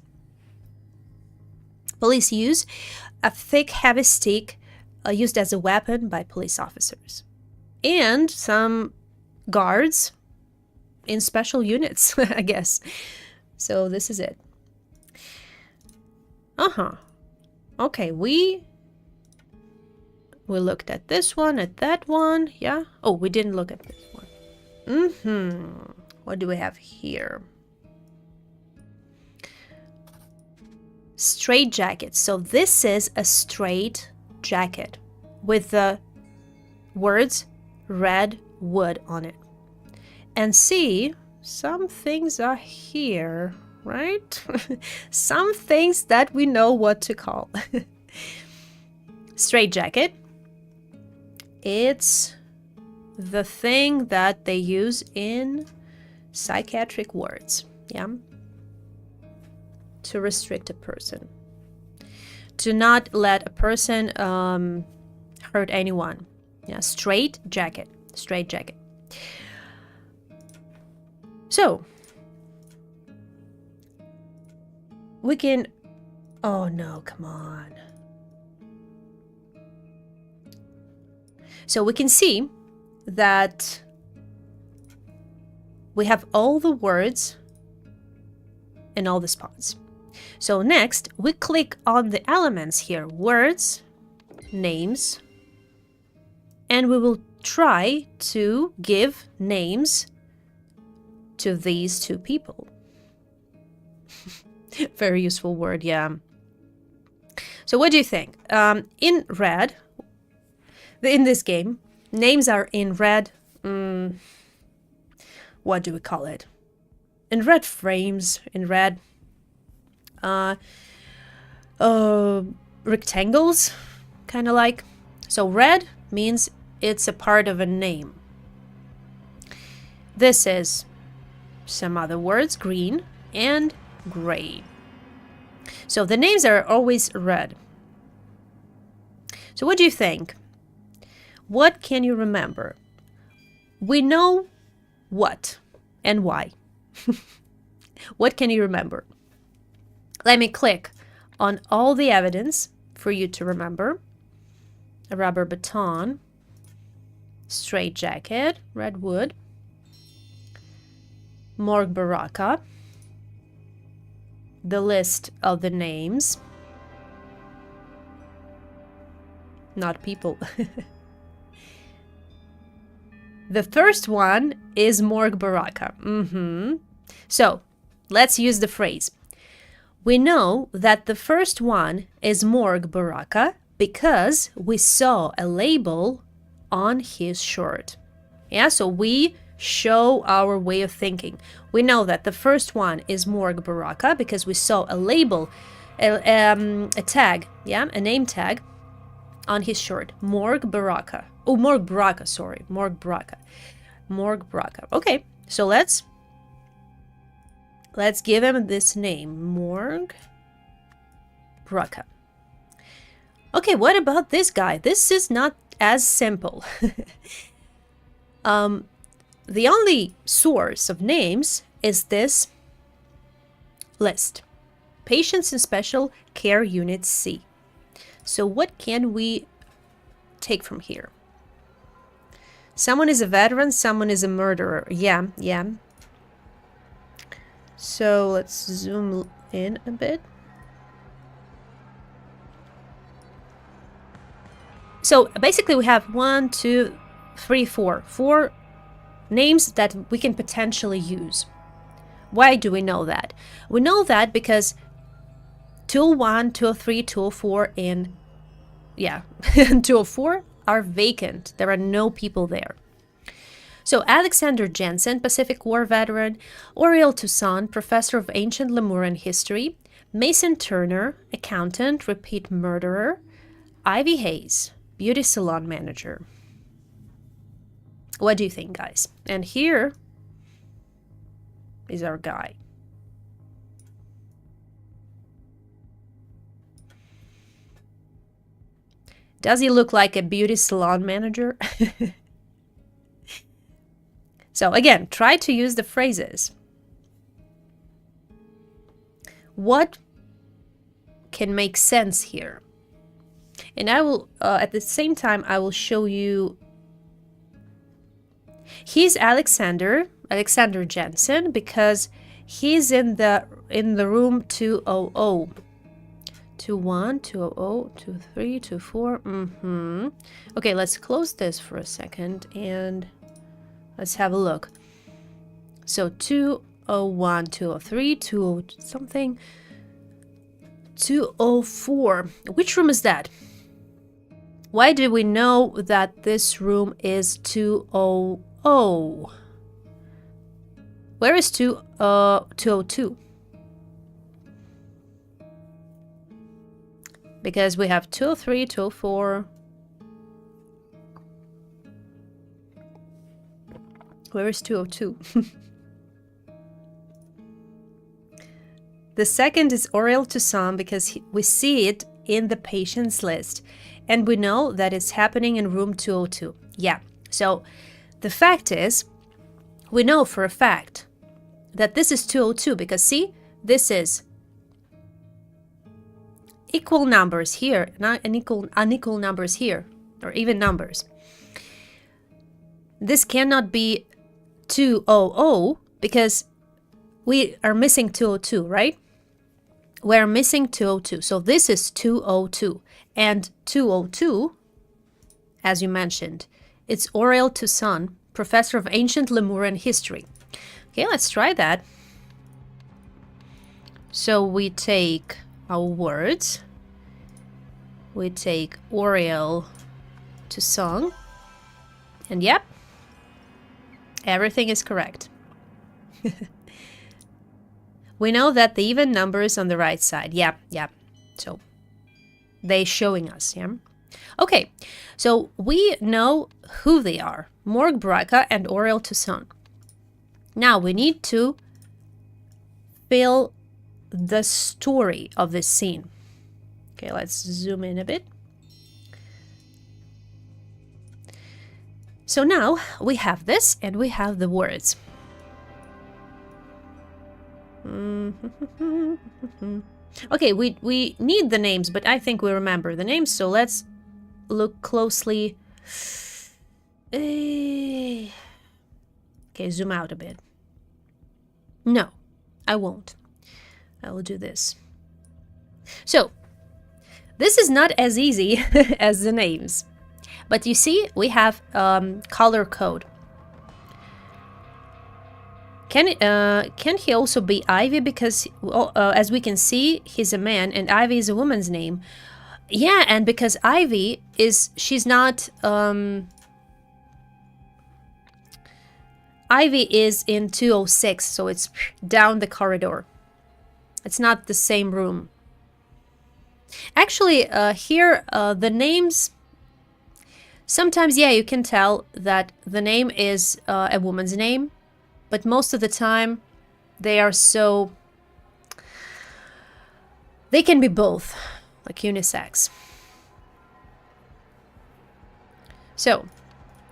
use, a thick, heavy stick used as a weapon by police officers. And some guards in special units, I guess. So this is it. Okay, we looked at this one, at that one, yeah? Oh, we didn't look at this one. What do we have here? Straight jacket. So this is a straight jacket with the words red wood on it. And see, some things are here, right? Some things that we know what to call. Straight jacket. It's the thing that they use in psychiatric wards, yeah? To restrict a person. To not let a person hurt anyone. Yeah, straight jacket. Straight jacket. So, we can... Oh no, come on. So we can see that we have all the words in all the spots. So next, we click on the elements here, words, names, and we will try to give names to these two people. Very useful word, yeah. So what do you think? In red, in this game, names are in red. What do we call it? In red frames, in red rectangles, kind of like. So red means it's a part of a name. This is some other words, green and gray. So the names are always red. So what do you think? What can you remember? We know what and why. What can you remember? Let me click on all the evidence for you to remember. A rubber baton, straight jacket, red wood, morgue baraka, the list of the names, not people, The first one is morg baraka. So, let's use the phrase. We know that the first one is morg baraka because we saw a label on his shirt. Yeah, so we show our way of thinking. We know that the first one is morg baraka because we saw a label, a tag, yeah, a name tag on his shirt. Morg baraka. Oh, morg baraka, sorry. Morg baraka. Morg baraka. Okay, so let's give him this name. Morg baraka. Okay, what about this guy? This is not as simple. The only source of names is this list. Patients in Special Care Unit C. So what can we take from here? Someone is a veteran, someone is a murderer. Yeah. So let's zoom in a bit. So basically we have 1, 2, 3, 4. 4 names that we can potentially use. Why do we know that? We know that because 201, 203, 204, and 204 are vacant. There are no people there. So Alexander Jensen, Pacific War veteran, Oriel Toussaint, professor of ancient Lemurian history, Mason Turner, accountant, repeat murderer, Ivy Hayes, beauty salon manager. What do you think, guys? And here is our guy. Does he look like a beauty salon manager? So again, try to use the phrases. What can make sense here? And I will, at the same time, I will show you. He's Alexander Jensen because he's in the room 200. 21, 200, 23, 24. Okay, let's close this for a second and let's have a look. So 201, 203, 20 something, 204. Which room is that? Why do we know that this room is 200? Where is 202? Because we have 203, 204. Where is 202? The second is Oriel Toussaint because we see it in the patient's list. And we know that it's happening in room 202. Yeah, so the fact is, we know for a fact that this is 202 because see, this is equal numbers here, not unequal numbers here, or even numbers. This cannot be 200 because we are missing 202, right? We're missing 202. So this is 202. And 202, as you mentioned, it's Oriel Toussaint, professor of ancient Lemurian history. Okay, let's try that. So we take our words. We take Oriel Toussaint. And yep, everything is correct. We know that the even number is on the right side. Yep. So they showing us, yeah? Okay, so we know who they are. Morg Baraka and Oriel Toussaint. Now we need to fill the story of this scene. Okay, let's zoom in a bit. So now we have this and we have the words. Okay, we need the names, but I think we remember the names, so let's look closely. Okay, zoom out a bit. No, I won't. I will do this. So, this is not as easy as the names. But you see, we have color code. Can he also be Ivy? Because as we can see, he's a man and Ivy is a woman's name. Yeah, and because Ivy she's not, Ivy is in 206, so it's down the corridor. It's not the same room. Actually, here, the names, sometimes, yeah, you can tell that the name is a woman's name, but most of the time they are so, they can be both, like unisex. So,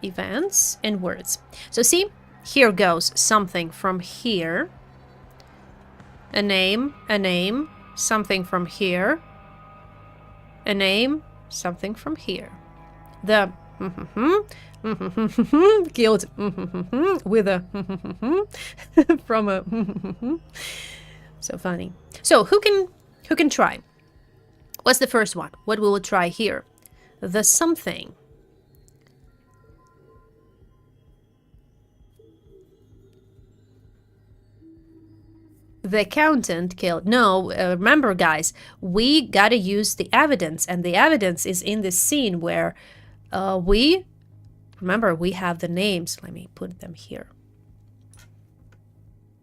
events and words. So see, here goes something from here, a name, something from here, a name, something from here. The killed with a from a so funny. So who can try? What's the first one? What will we try here? The something. The accountant killed. No, remember guys, we gotta use the evidence, and the evidence is in this scene where remember, we have the names. Let me put them here.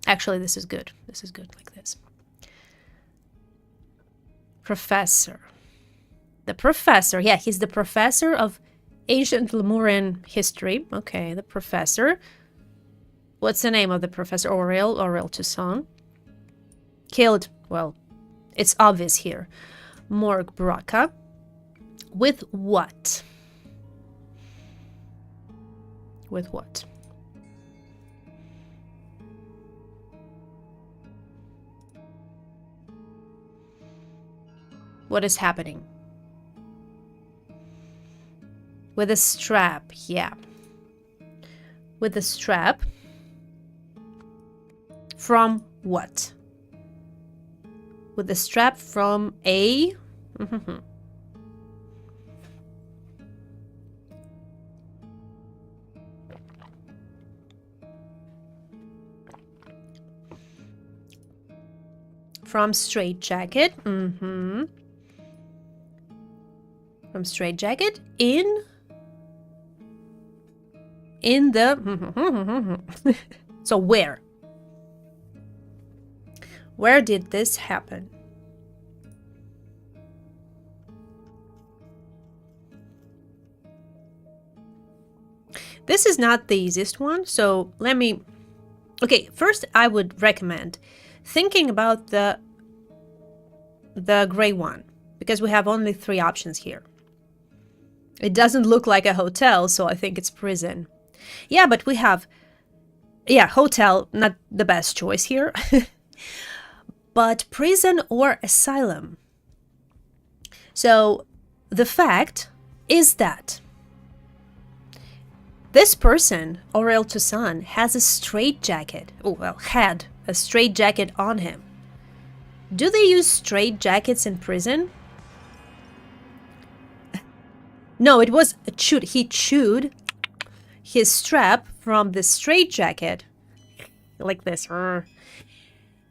Actually, this is good. This is good like this. Professor. The professor. Yeah, he's the professor of ancient Lemurian history. Okay, the professor. What's the name of the professor? Aurel Toussaint. Killed, well, it's obvious here. Morg Braca. With what? With what? What is happening? With a strap, yeah. With a strap. From what? With the strap from a from straitjacket. From straitjacket in the so where? Where did this happen? This is not the easiest one, so let me... Okay, first I would recommend thinking about the gray one, because we have only 3 options here. It doesn't look like a hotel, so I think it's prison. Yeah, but we have... Yeah, hotel, not the best choice here. But prison or asylum. So the fact is that this person, Aurel Toussaint, has a straitjacket. Oh, well, had a straitjacket on him. Do they use straitjackets in prison? No, it was a chewed. He chewed his strap from the straitjacket like this.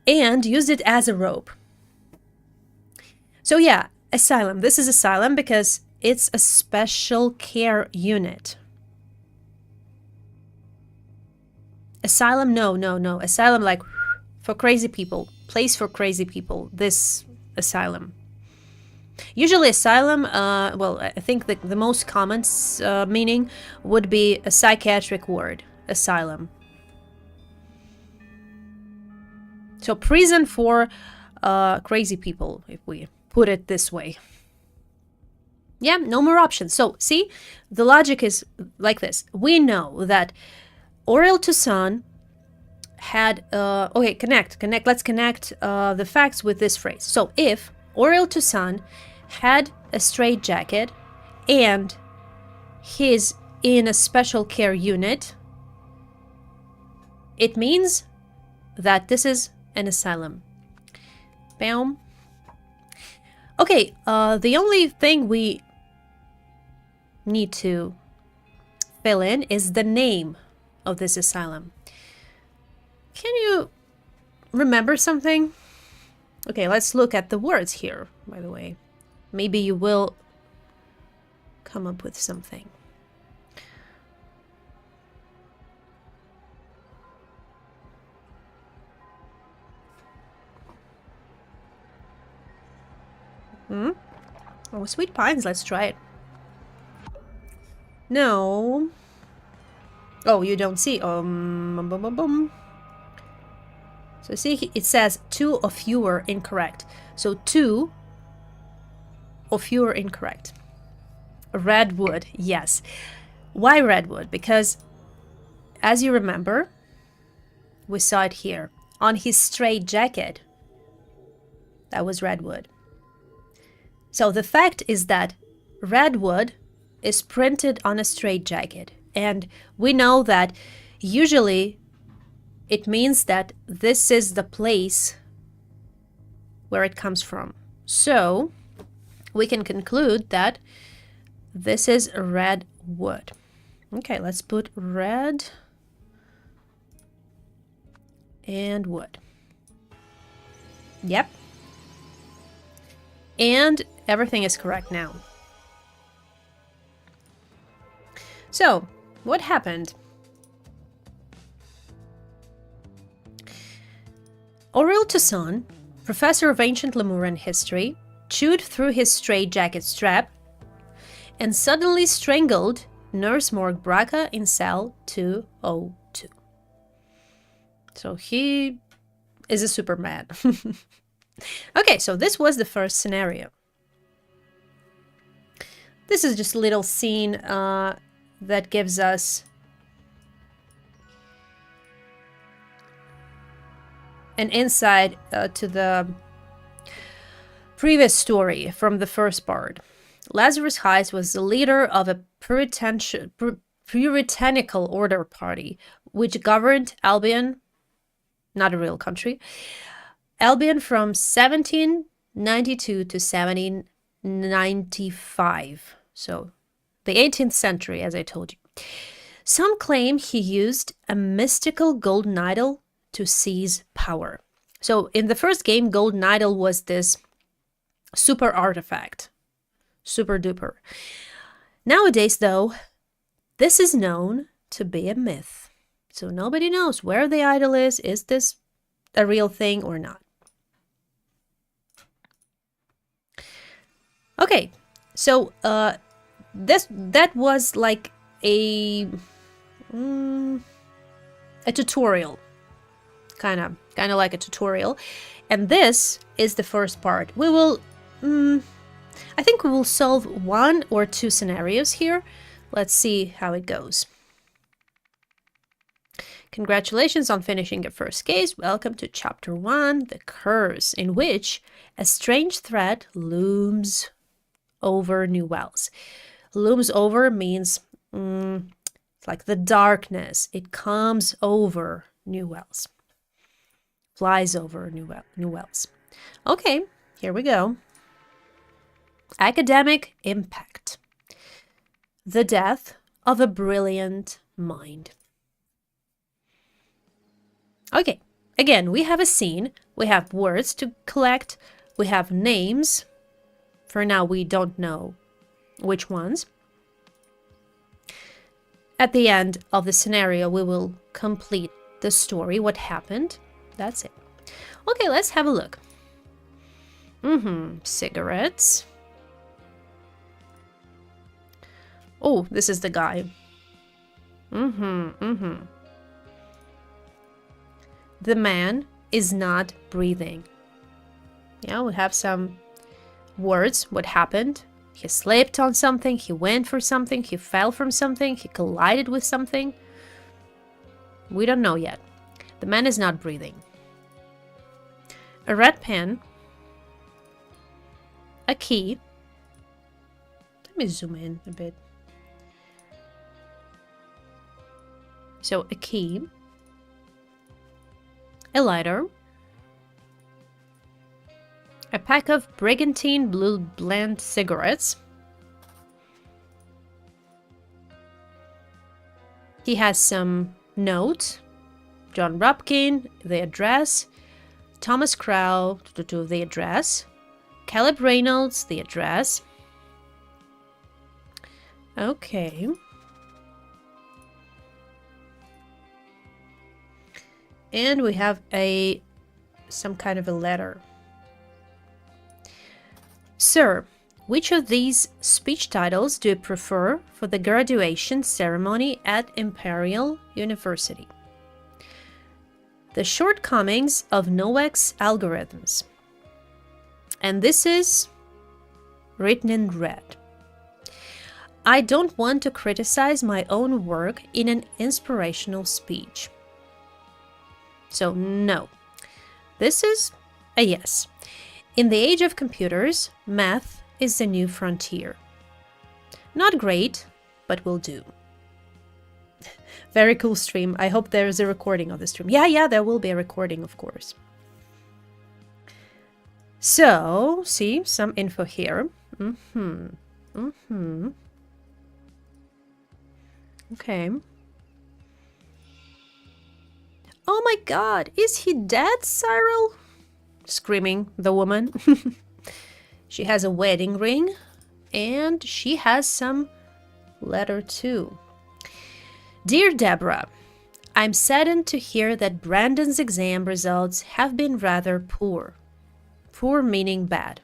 And used it as a rope. So yeah, asylum. This is asylum because it's a special care unit. Asylum, no. Asylum like for crazy people. Place for crazy people. This asylum. Usually asylum, well, I think the most common meaning would be a psychiatric ward. Asylum. So prison for crazy people, if we put it this way. Yeah, no more options. So see, the logic is like this. We know that Aurel Toussaint had... okay, connect. Let's connect the facts with this phrase. So if Aurel Toussaint had a straitjacket and he's in a special care unit, it means that this is an asylum. Bam. Okay, the only thing we need to fill in is the name of this asylum. Can you remember something? Okay, let's look at the words here, by the way. Maybe you will come up with something. Oh, sweet pines, let's try it. No. Oh, you don't see. Boom, boom, boom. So see, it says 2 or fewer incorrect. So 2 or fewer incorrect. Redwood, yes. Why redwood? Because, as you remember, we saw it here. On his straight jacket, that was redwood. So the fact is that redwood is printed on a straight jacket. And we know that usually it means that this is the place where it comes from. So we can conclude that this is redwood. Okay, let's put red and wood. Yep. And everything is correct now. So, what happened? Aurel Toussaint, professor of ancient Lemurian history, chewed through his straitjacket strap and suddenly strangled Nurse Morg Braca in cell 202. So he is a Superman. Okay, so this was the first scenario. This is just a little scene that gives us an insight to the previous story from the first part. Lazarus Heiss was the leader of a puritanical order party, which governed Albion, not a real country, Albion from 1792 to 1795. So the 18th century, as I told you. Some claim he used a mystical golden idol to seize power. So in the first game, golden idol was this super artifact. Super duper. Nowadays, though, this is known to be a myth. So nobody knows where the idol is. Is this a real thing or not? Okay, so that was like a tutorial, kind of like a tutorial, and this is the first part. We will, I think we will solve 1 or 2 scenarios here. Let's see how it goes. Congratulations on finishing your first case. Welcome to chapter 1, the curse, in which a strange threat looms over New Wells. Looms over means it's like the darkness. It comes over New Wells. Flies over New Wells. Okay, here we go. Academic impact. The death of a brilliant mind. Okay, again, we have a scene. We have words to collect. We have names. For now, we don't know which ones. At the end of the scenario, we will complete the story, what happened. That's it. Okay, let's have a look. Cigarettes. Oh, this is the guy. The man is not breathing. Yeah, we have some words, what happened. He slipped on something, he went for something, he fell from something, he collided with something. We don't know yet. The man is not breathing. A red pen. A key. Let me zoom in a bit. So a key. A lighter. A pack of Brigantine Blue Blend cigarettes. He has some notes John Rupkin, the address. Thomas Crow, the address. Caleb Reynolds, the address. Okay. And we have some kind of a letter. Sir, which of these speech titles do you prefer for the graduation ceremony at Imperial University? The shortcomings of Nowak's algorithms. And this is written in red. I don't want to criticize my own work in an inspirational speech. So no. This is a yes. In the age of computers, math is the new frontier. Not great, but will do. Very cool stream. I hope there's a recording of the stream. Yeah, there will be a recording, of course. So, see, some info here. Okay. Oh my god, is he dead, Cyril? Screaming the woman. She has a wedding ring, and she has some letter too. Dear Deborah, I'm saddened to hear that Brandon's exam results have been rather poor. Poor meaning bad.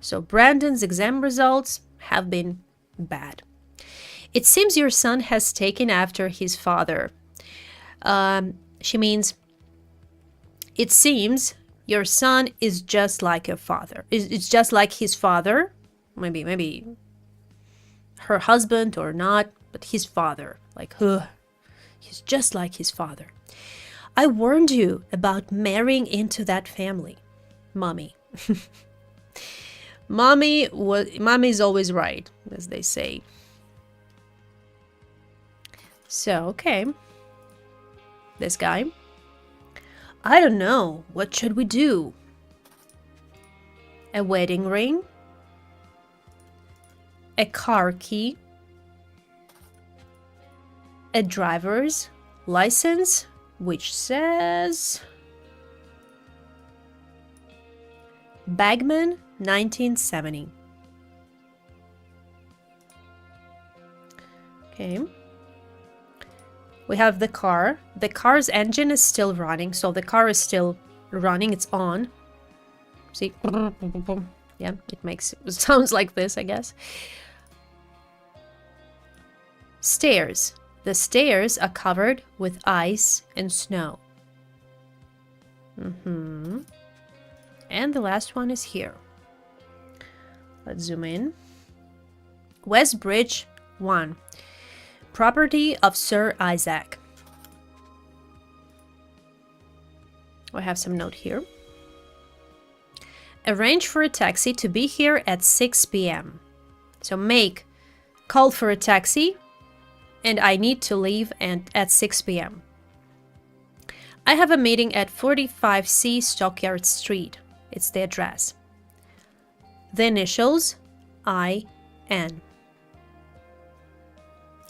So Brandon's exam results have been bad. It seems your son has taken after his father. She means, it seems your son is just like your father. It's just like his father. Maybe her husband or not, but his father. Like, he's just like his father. I warned you about marrying into that family, Mommy. Mommy's always right, as they say. So, okay. This guy. I don't know. What should we do? A wedding ring? A car key? A driver's license, which says Bagman 1970. Okay. We have the car. The car's engine is still running, so the car is still running. It's on. See? Yeah, it sounds like this, I guess. Stairs. The stairs are covered with ice and snow. And the last one is here. Let's zoom in. West Bridge 1. Property of Sir Isaac. I have some note here. Arrange for a taxi to be here at 6 p.m. So call for a taxi, and I need to leave at 6 p.m. I have a meeting at 45C Stockyard Street. It's the address. The initials, I-N.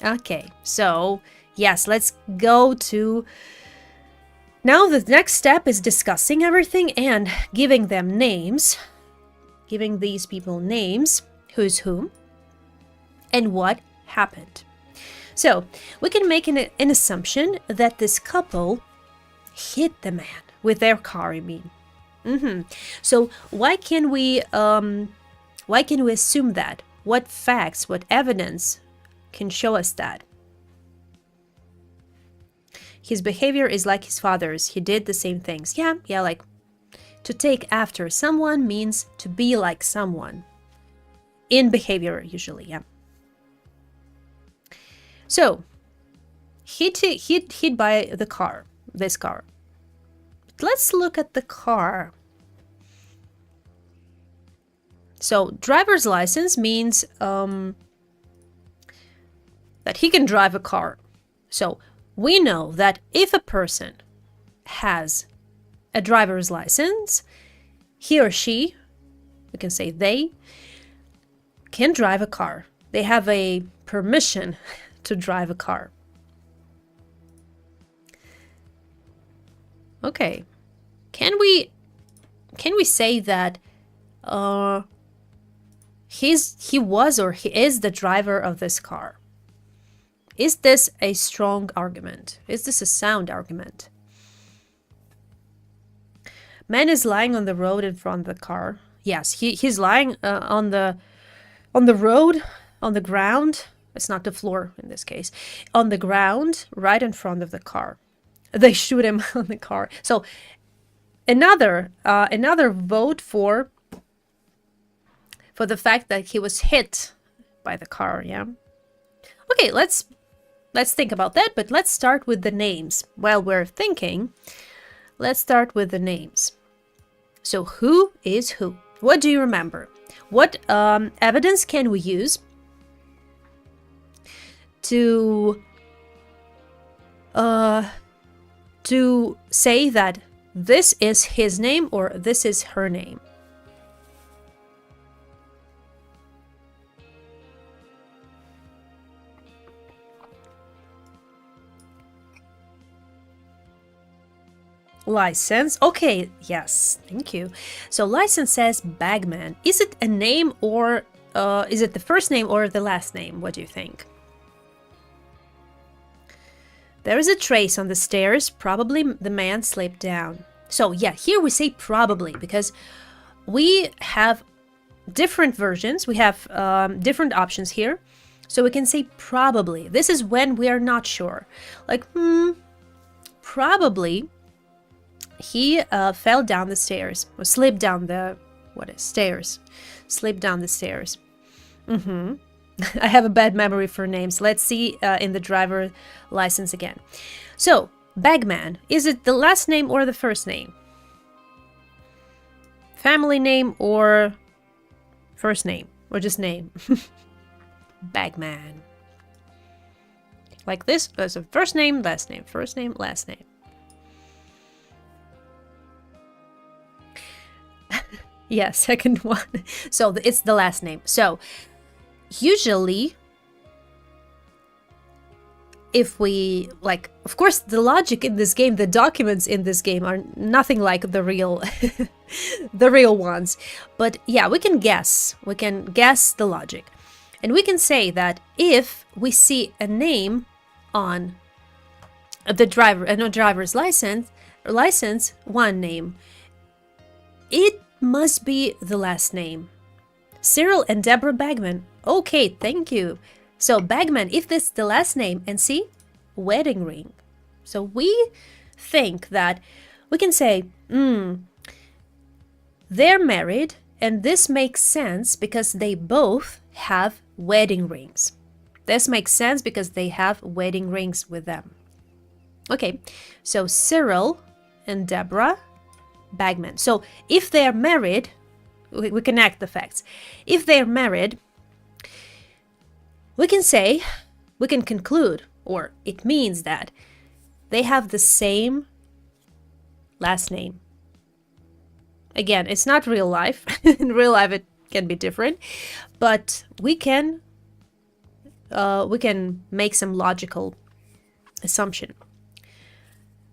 Okay, so yes, let's go to... Now the next step is discussing everything and giving them names. Giving these people names, who's whom, and what happened. So, we can make an assumption that this couple hit the man with their car, I mean. So, why can we assume that? What facts, what evidence can show us that? His behavior is like his father's. He did the same things. Yeah, like to take after someone means to be like someone. In behavior, usually, yeah. So, hit by the car, this car. But let's look at the car. So, driver's license means that he can drive a car. So, we know that if a person has a driver's license, he or she, we can say they, can drive a car. They have a permission to drive a car. Okay. Can we say that he was or he is the driver of this car? Is this a strong argument? Is this a sound argument? Man is lying on the road in front of the car. Yes, he's lying on the road, on the ground. It's not the floor in this case. On the ground, right in front of the car. They shoot him on the car. So another vote for the fact that he was hit by the car. Yeah. Okay, let's think about that. But let's start with the names. While we're thinking, let's start with the names. So who is who? What do you remember? What evidence can we use to say that this is his name or this is her name? License. Okay, yes, thank you. So license says bagman. Is it a name or is it the first name or the last name? What do you think? There is a trace on the stairs. Probably the man slipped down. So yeah, here we say probably because we have different versions. We have different options here. So we can say probably. This is when we are not sure. Like, probably he fell down the stairs or slipped down the stairs. Slipped down the stairs. I have a bad memory for names. Let's see in the driver license again. So, bagman, is it the last name or the first name? Family name or first name? Or just name? Bagman. Like this, so first name, last name, first name, last name. Yeah, second one. So it's the last name. So usually, if we like, of course, the logic in this game, the documents in this game are nothing like the real, the real ones. But yeah, we can guess. We can guess the logic, and we can say that if we see a name on the driver, no driver's license, one name, it must be the last name. Cyril and Deborah Bagman. Okay, thank you. So Bagman, if this is the last name, and see, wedding ring. So we think that we can say, they're married, and this makes sense because they both have wedding rings. This makes sense because they have wedding rings with them. Okay, so Cyril and Deborah Bagman. So if they're married, we connect the facts. If they're married, we can say, we can conclude, or it means that they have the same last name. Again, it's not real life. In real life, it can be different, but we can make some logical assumption.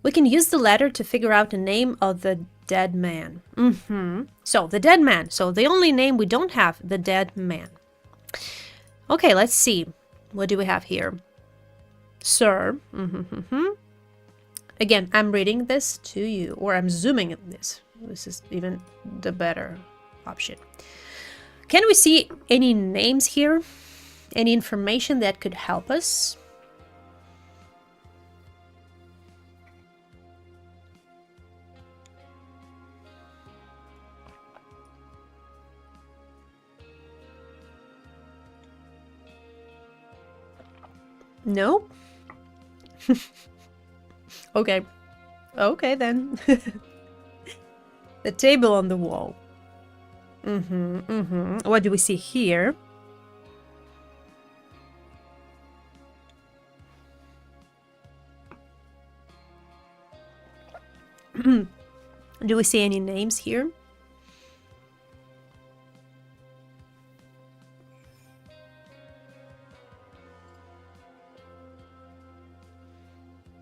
We can use the letter to figure out the name of the dead man. So the dead man. So the only name we don't have, the dead man. Okay, let's see. What do we have here? Sir. Again, I'm reading this to you, or I'm zooming at this. This is even the better option. Can we see any names here? Any information that could help us? No? Okay. Okay, then. The table on the wall. What do we see here? Do we see any names here?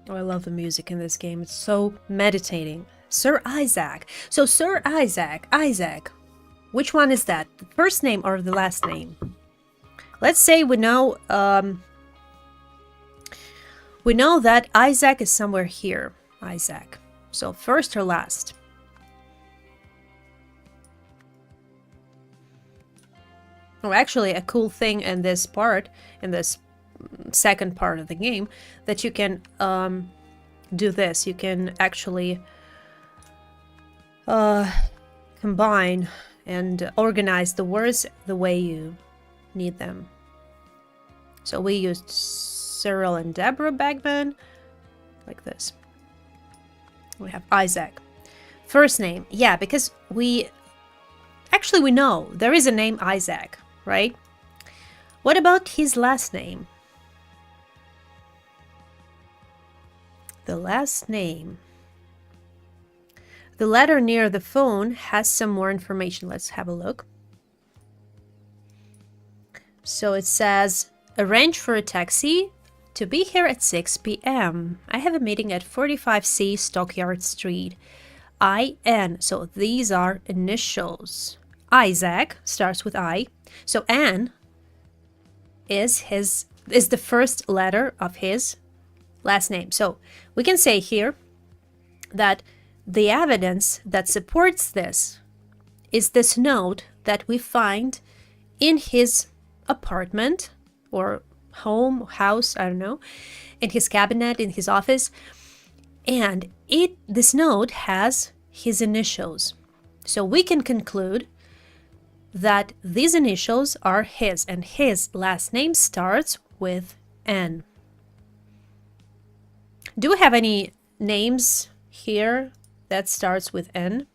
Oh, I love the music in this game. It's so meditating. Sir Isaac. So Sir Isaac. Which one is that? The first name or the last name? Let's say we know that Isaac is somewhere here. Isaac. So first or last? Oh, actually, a cool thing in this part, in this second part of the game, that you can do this. You can actually combine and organize the words the way you need them. So we used Cyril and Deborah Bagman, like this. We have Isaac. First name, yeah, because we know there is a name Isaac, right? What about his last name? The last name. The letter near the phone has some more information. Let's have a look. So it says, arrange for a taxi to be here at 6 p.m. I have a meeting at 45C Stockyard Street. IN. So these are initials. Isaac starts with I. So N is the first letter of his last name. So we can say here that the evidence that supports this is this note that we find in his apartment or home, house, I don't know, in his cabinet, in his office. And this note has his initials. So we can conclude that these initials are his, and his last name starts with N. Do we have any names here that starts with N?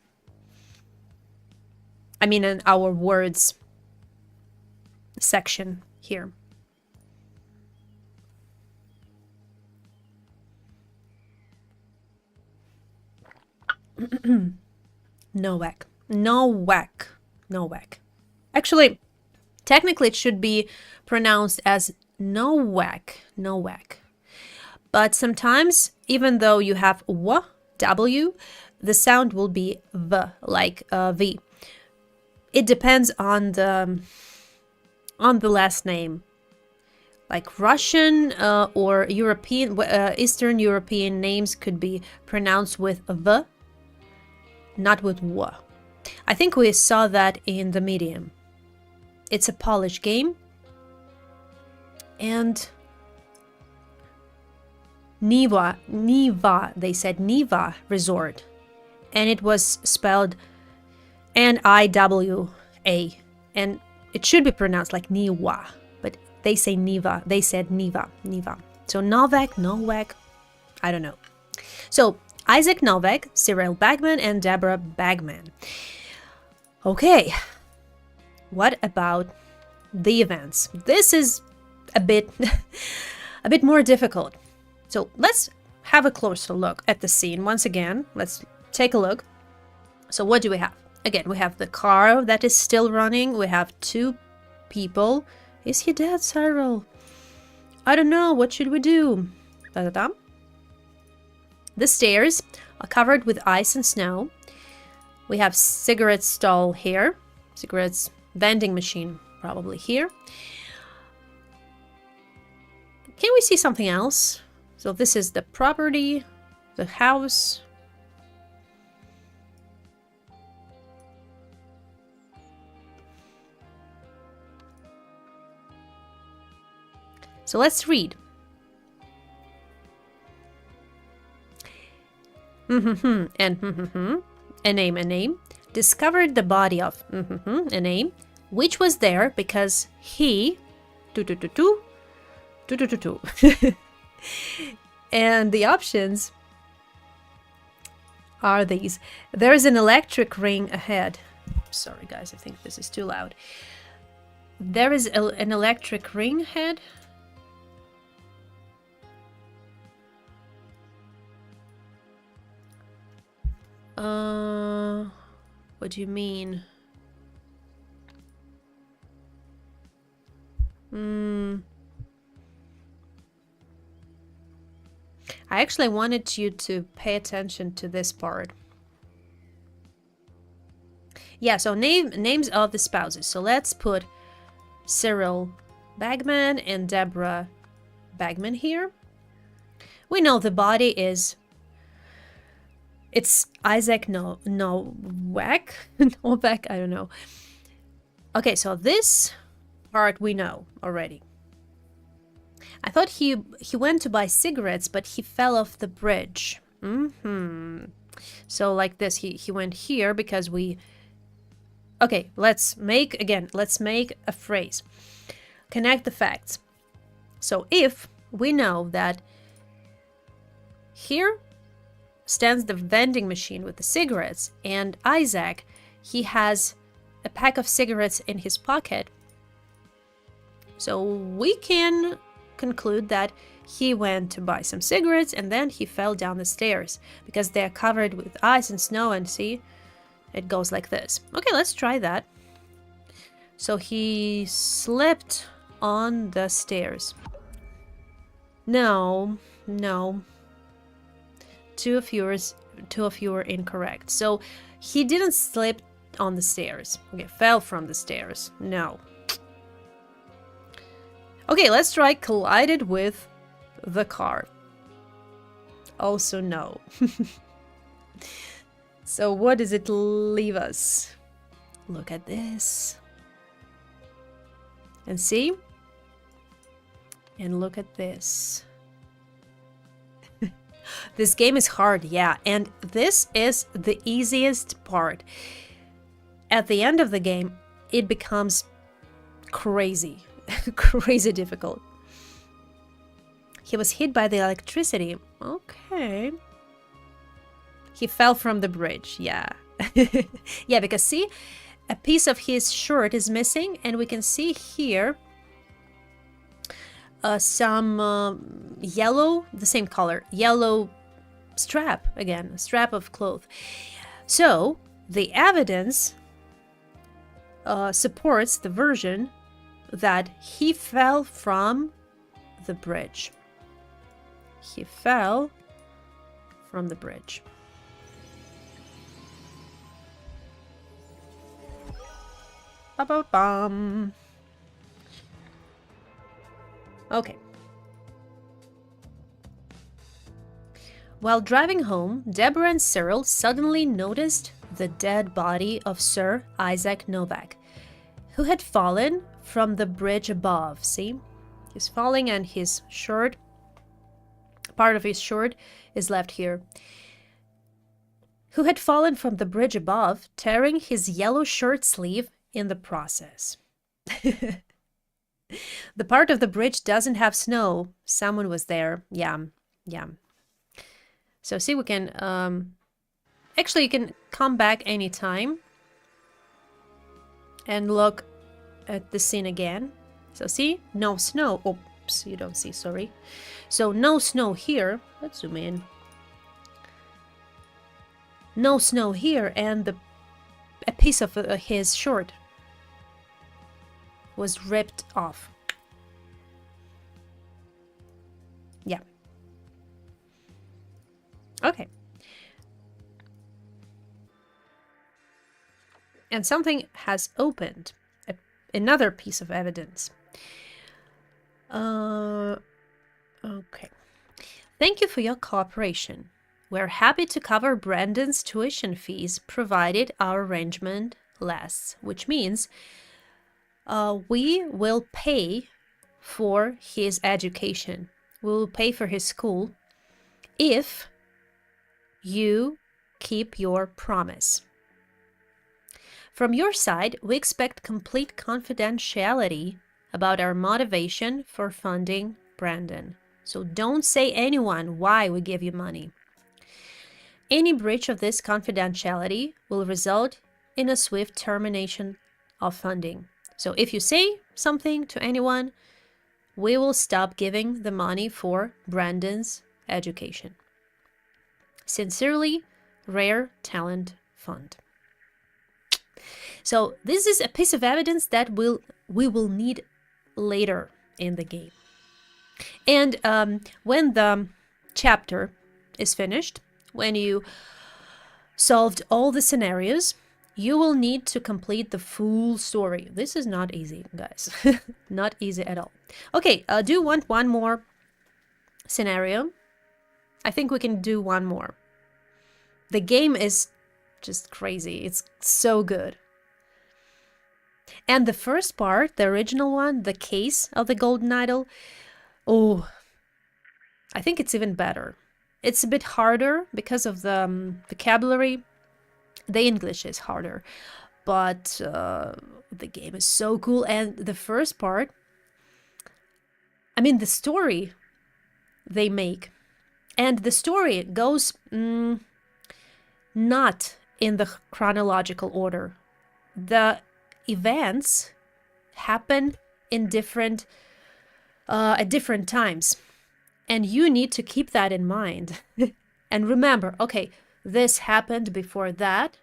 I mean, in our words section here. Nowak. Actually, technically it should be pronounced as Nowak. But sometimes, even though you have W, the sound will be V, like V. It depends on the last name. Like Russian or European, Eastern European names could be pronounced with V, not with W. I think we saw that in the Medium. It's a Polish game. And Niwa, they said Niwa Resort. And it was spelled N-I-W-A. And it should be pronounced like Niwa. But they say Niva. They said Niva. So Nowak, I don't know. So Isaac Nowak, Cyril Bagman, and Deborah Bagman. Okay. What about the events? This is a bit more difficult. So let's have a closer look at the scene once again. Let's take a look. So what do we have? Again, we have the car that is still running. We have two people. Is he dead, Cyril? I don't know. What should we do? Da-da-da. The stairs are covered with ice and snow. We have cigarette stall here. Cigarettes vending machine probably here. Can we see something else? So this is the property, the house. So let's read. And a name. Discovered the body of a name, which was there because he and the options are these. There's an electric ring ahead. Sorry guys, I think this is too loud. There is an electric ring ahead. What do you mean? I actually wanted you to pay attention to this part. Yeah, so names of the spouses. So let's put Cyril Bagman and Deborah Bagman here. We know the body is... It's Isaac Novak? Novak, I don't know. Okay, so this part we know already. I thought he went to buy cigarettes, but he fell off the bridge. So like this, he went here because we... Okay, let's make a phrase. Connect the facts. So if we know that here stands the vending machine with the cigarettes, and Isaac, he has a pack of cigarettes in his pocket, so we can conclude that he went to buy some cigarettes and then he fell down the stairs because they're covered with ice and snow, and see, it goes like this. Okay, let's try that. So he slipped on the stairs. No. Two of you are incorrect. So he didn't slip on the stairs. Okay, fell from the stairs. No. Okay, let's try collided with the car. Also no. So what does it leave us? Look at this. And see? And look at this. This game is hard, yeah, and this is the easiest part. At the end of the game, it becomes crazy, crazy difficult. He was hit by the electricity. Okay. He fell from the bridge, yeah. Yeah, because see, a piece of his shirt is missing, and we can see here some yellow, the same color, yellow strap, again, a strap of cloth. So the evidence supports the version that he fell from the bridge. He fell from the bridge. Ba-ba-bum. Okay. While driving home, Deborah and Cyril suddenly noticed the dead body of Sir Isaac Novak, who had fallen from the bridge above. See? He's falling and his shirt, part of his shirt is left here. Who had fallen from the bridge above, tearing his yellow shirt sleeve in the process. The part of the bridge doesn't have snow. Someone was there. Yeah. So see, we can... actually, you can come back anytime and look at the scene again. So see, no snow. Oops, you don't see, sorry. So no snow here. Let's zoom in. No snow here, and a piece of his shirt was ripped off. Yeah. Okay. And something has opened. Another piece of evidence. Okay. Thank you for your cooperation. We're happy to cover Brandon's tuition fees provided our arrangement lasts, which means we will pay for his education. We will pay for his school if you keep your promise. From your side, we expect complete confidentiality about our motivation for funding Brandon. So don't say anyone why we give you money. Any breach of this confidentiality will result in a swift termination of funding. So if you say something to anyone, we will stop giving the money for Brandon's education. Sincerely, Rare Talent Fund. So this is a piece of evidence that we will need later in the game. And when the chapter is finished, when you solved all the scenarios, you will need to complete the full story. This is not easy, guys. Not easy at all. Okay, do you want one more scenario? I think we can do one more. The game is just crazy. It's so good. And the first part, the original one, the case of the golden idol, oh, I think it's even better. It's a bit harder because of the vocabulary. The English is harder, but the game is so cool. And the first part, I mean, the story they make, and the story goes not in the chronological order. The events happen in different at different times, and you need to keep that in mind. And remember, okay, this happened before that,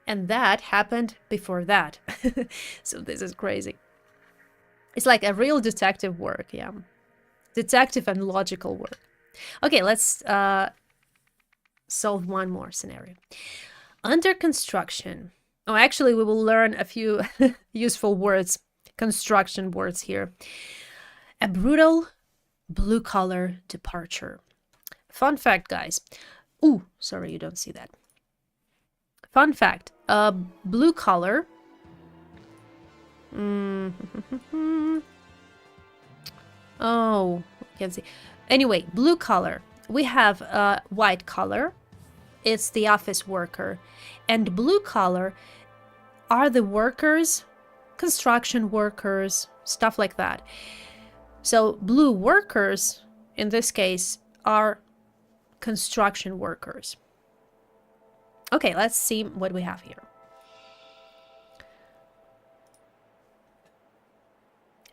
and that happened before that. So this is crazy. It's like a real detective work, yeah. Detective and logical work. Okay, let's solve one more scenario. Under construction. Oh, actually, we will learn a few useful words, construction words here. A brutal blue-collar departure. Fun fact, guys. Ooh, sorry, you don't see that. Fun fact, blue collar. Oh, can't see. Anyway, blue collar. We have white collar. It's the office worker. And blue collar are the workers, construction workers, stuff like that. So blue workers, in this case, are construction workers. Okay, let's see what we have here.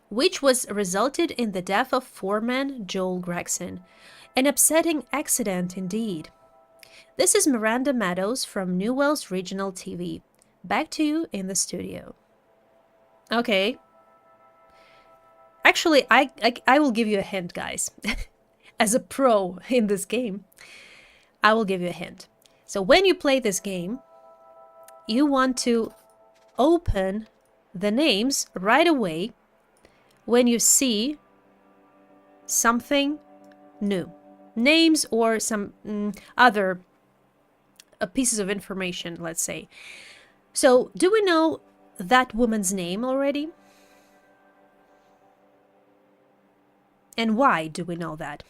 Which was resulted in the death of foreman Joel Gregson. An upsetting accident indeed. This is Miranda Meadows from Newell's Regional TV. Back to you in the studio. Okay. Actually, I will give you a hint, guys. As a pro in this game, I will give you a hint. So when you play this game, you want to open the names right away when you see something new. Names or some other pieces of information, let's say. So do we know that woman's name already? And why do we know that?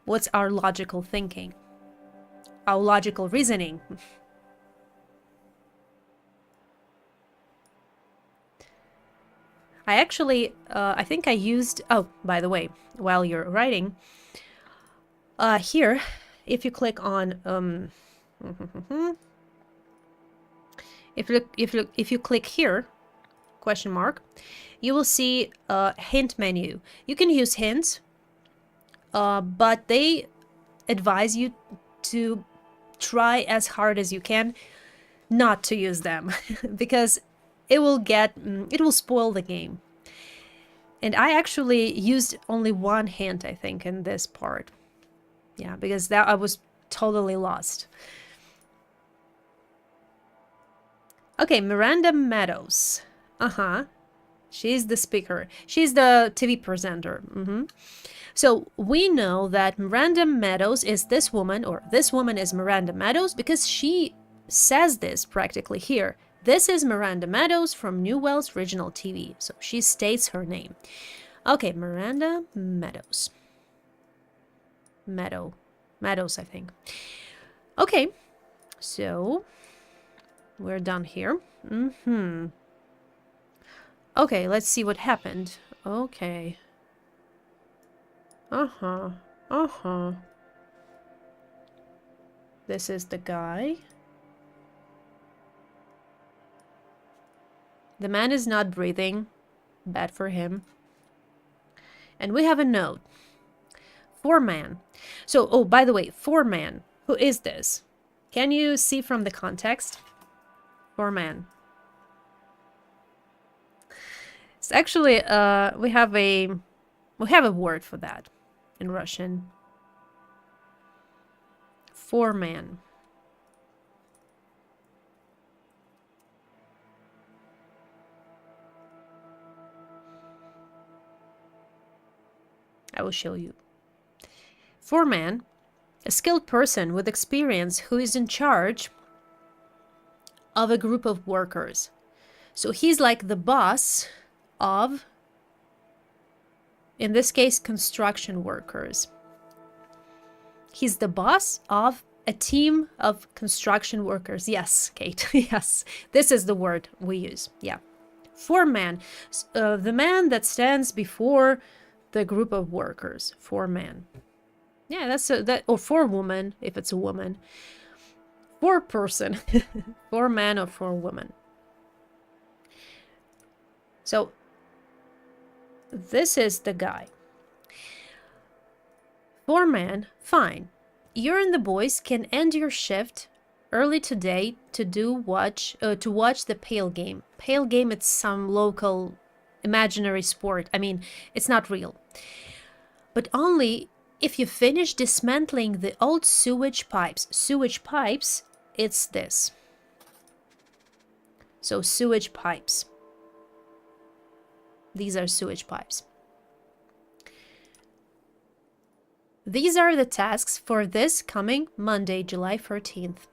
What's our logical thinking? Our logical reasoning? I actually, I think I used, oh, by the way, while you're writing, here, if you click on, if you click here, question mark, you will see a hint menu. You can use hints, but they advise you to try as hard as you can not to use them because it will spoil the game. And I actually used only one hint, I think, in this part. Yeah, because that I was totally lost. Okay, Miranda Meadows. She's the speaker. She's the TV presenter. So we know that Miranda Meadows is this woman, or this woman is Miranda Meadows, because she says this practically here. This is Miranda Meadows from Newell's Regional TV. So she states her name. Okay, Miranda Meadows. Meadows, I think. Okay, so we're done here. Okay, let's see what happened. Okay. This is the guy. The man is not breathing. Bad for him. And we have a note. Foreman. So, oh, by the way, foreman. Who is this? Can you see from the context? Foreman. It's actually, we have a word for that in Russian. Foreman. I will show you. Foreman, a skilled person with experience who is in charge of a group of workers. So he's like the boss of, in this case, construction workers. He's the boss of a team of construction workers. Yes, Kate, yes. This is the word we use, yeah. Foreman, the man that stands before the group of workers. Foreman. Yeah, that's that, or forewoman if it's a woman. Foreperson. Foreman or forewoman. So this is the guy. Foreman, fine. You and the boys can end your shift early today to watch the pail game. Pail game, it's some local imaginary sport. I mean, it's not real. But only if you finish dismantling the old sewage pipes. Sewage pipes, it's this. So sewage pipes. These are sewage pipes. These are the tasks for this coming Monday, July 14th.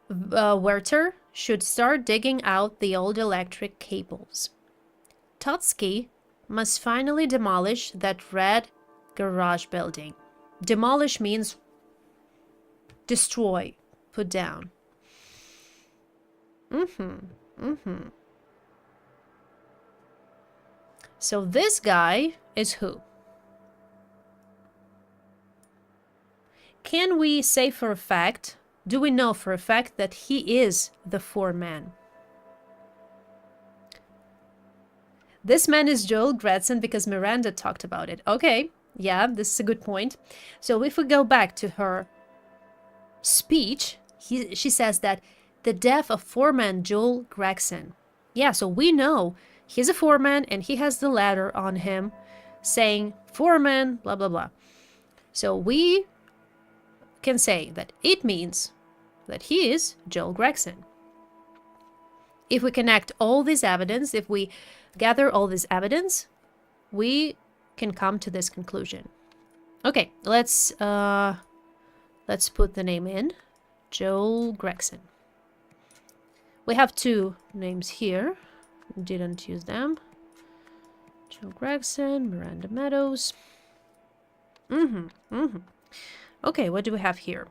Werther should start digging out the old electric cables. Totsky must finally demolish that red garage building. Demolish means destroy, put down. So this guy is who? Can we say for a fact, do we know for a fact that he is the foreman? This man is Joel Gretson because Miranda talked about it. Okay, yeah, this is a good point. So if we go back to her speech, she says that the death of foreman Joel Gregson. Yeah, so we know he's a foreman and he has the ladder on him saying foreman, blah, blah, blah. So we can say that it means that he is Joel Gregson. If we connect all this evidence, if we gather all this evidence, we can come to this conclusion. Okay, let's put the name in. Joel Gregson. We have two names here. Didn't use them. Joel Gregson, Miranda Meadows. Okay, what do we have here?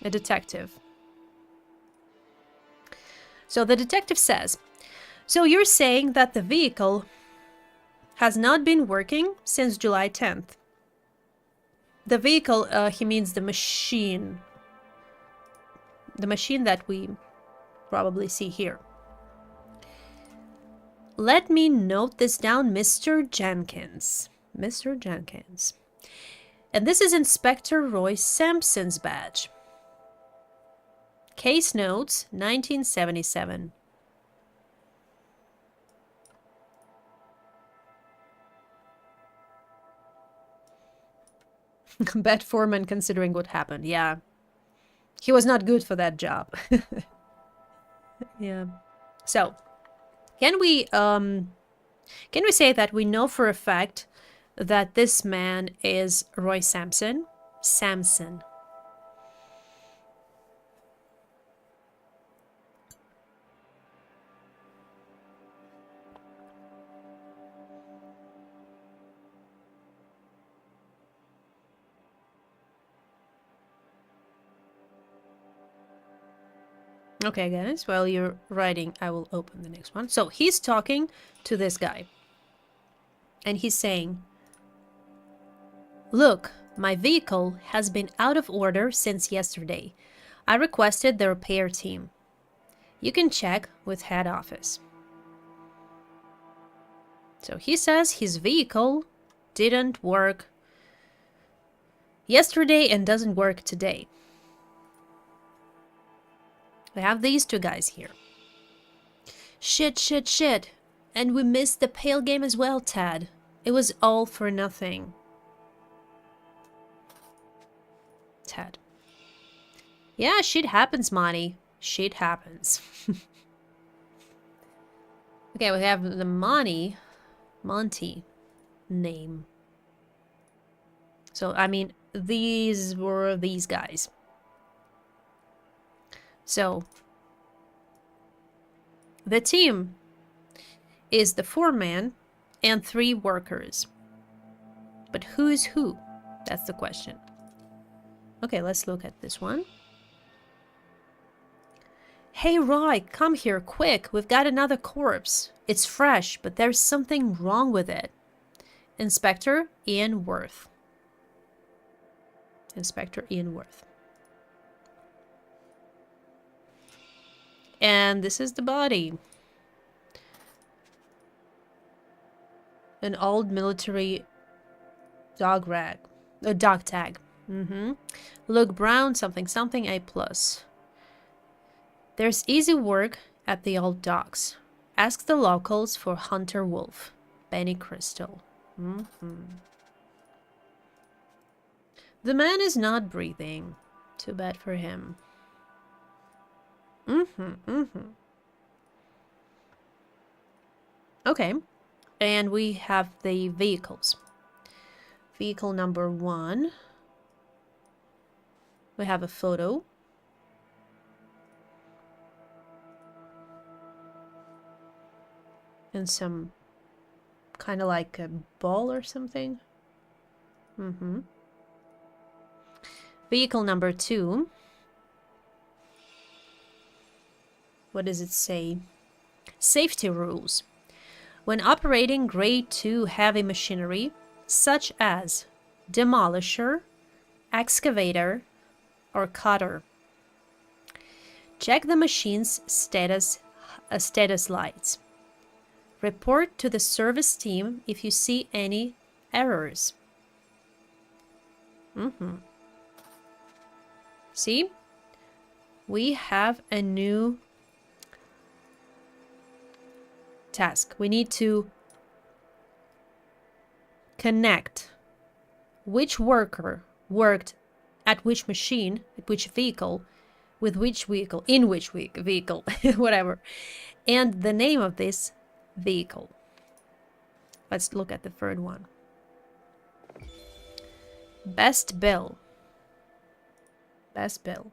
A detective. So the detective says, so you're saying that the vehicle has not been working since July 10th. The vehicle, he means the machine. The machine that we probably see here. Let me note this down, Mr. Jenkins. Mr. Jenkins. And this is Inspector Roy Sampson's badge. Case notes, 1977. Bad foreman considering what happened. Yeah. He was not good for that job. Yeah. So, can we say that we know for a fact that this man is Roy Sampson? Sampson. Okay, guys, while you're writing, I will open the next one. So he's talking to this guy. And he's saying, look, my vehicle has been out of order since yesterday. I requested the repair team. You can check with head office. So he says his vehicle didn't work yesterday and doesn't work today. We have these two guys here. Shit. And we missed the pail game as well, Tad. It was all for nothing. Tad. Yeah, shit happens, Monty. Shit happens. Okay, we have the Monty name. So, I mean, these were these guys. So, the team is the foreman and 3 workers. But who is who? That's the question. Okay, let's look at this one. Hey, Roy, come here, quick. We've got another corpse. It's fresh, but there's something wrong with it. Inspector Ian Worth. Inspector Ian Worth. And this is the body. An old military dog rag. A dog tag. Look brown, something, something, A+. There's easy work at the old docks. Ask the locals for Hunter Wolf. Benny Crystal. The man is not breathing. Too bad for him. Okay. And we have the vehicles. Vehicle number 1. We have a photo. And some kind of like a ball or something. Vehicle number 2. What does it say? Safety rules. When operating grade 2 heavy machinery, such as demolisher, excavator, or cutter, check the machine's status lights. Report to the service team if you see any errors. See? We have a new task. We need to connect which worker worked at which machine, at which vehicle, with which vehicle, in which vehicle, whatever, and the name of this vehicle. Let's look at the third one. Best bill. Best bill.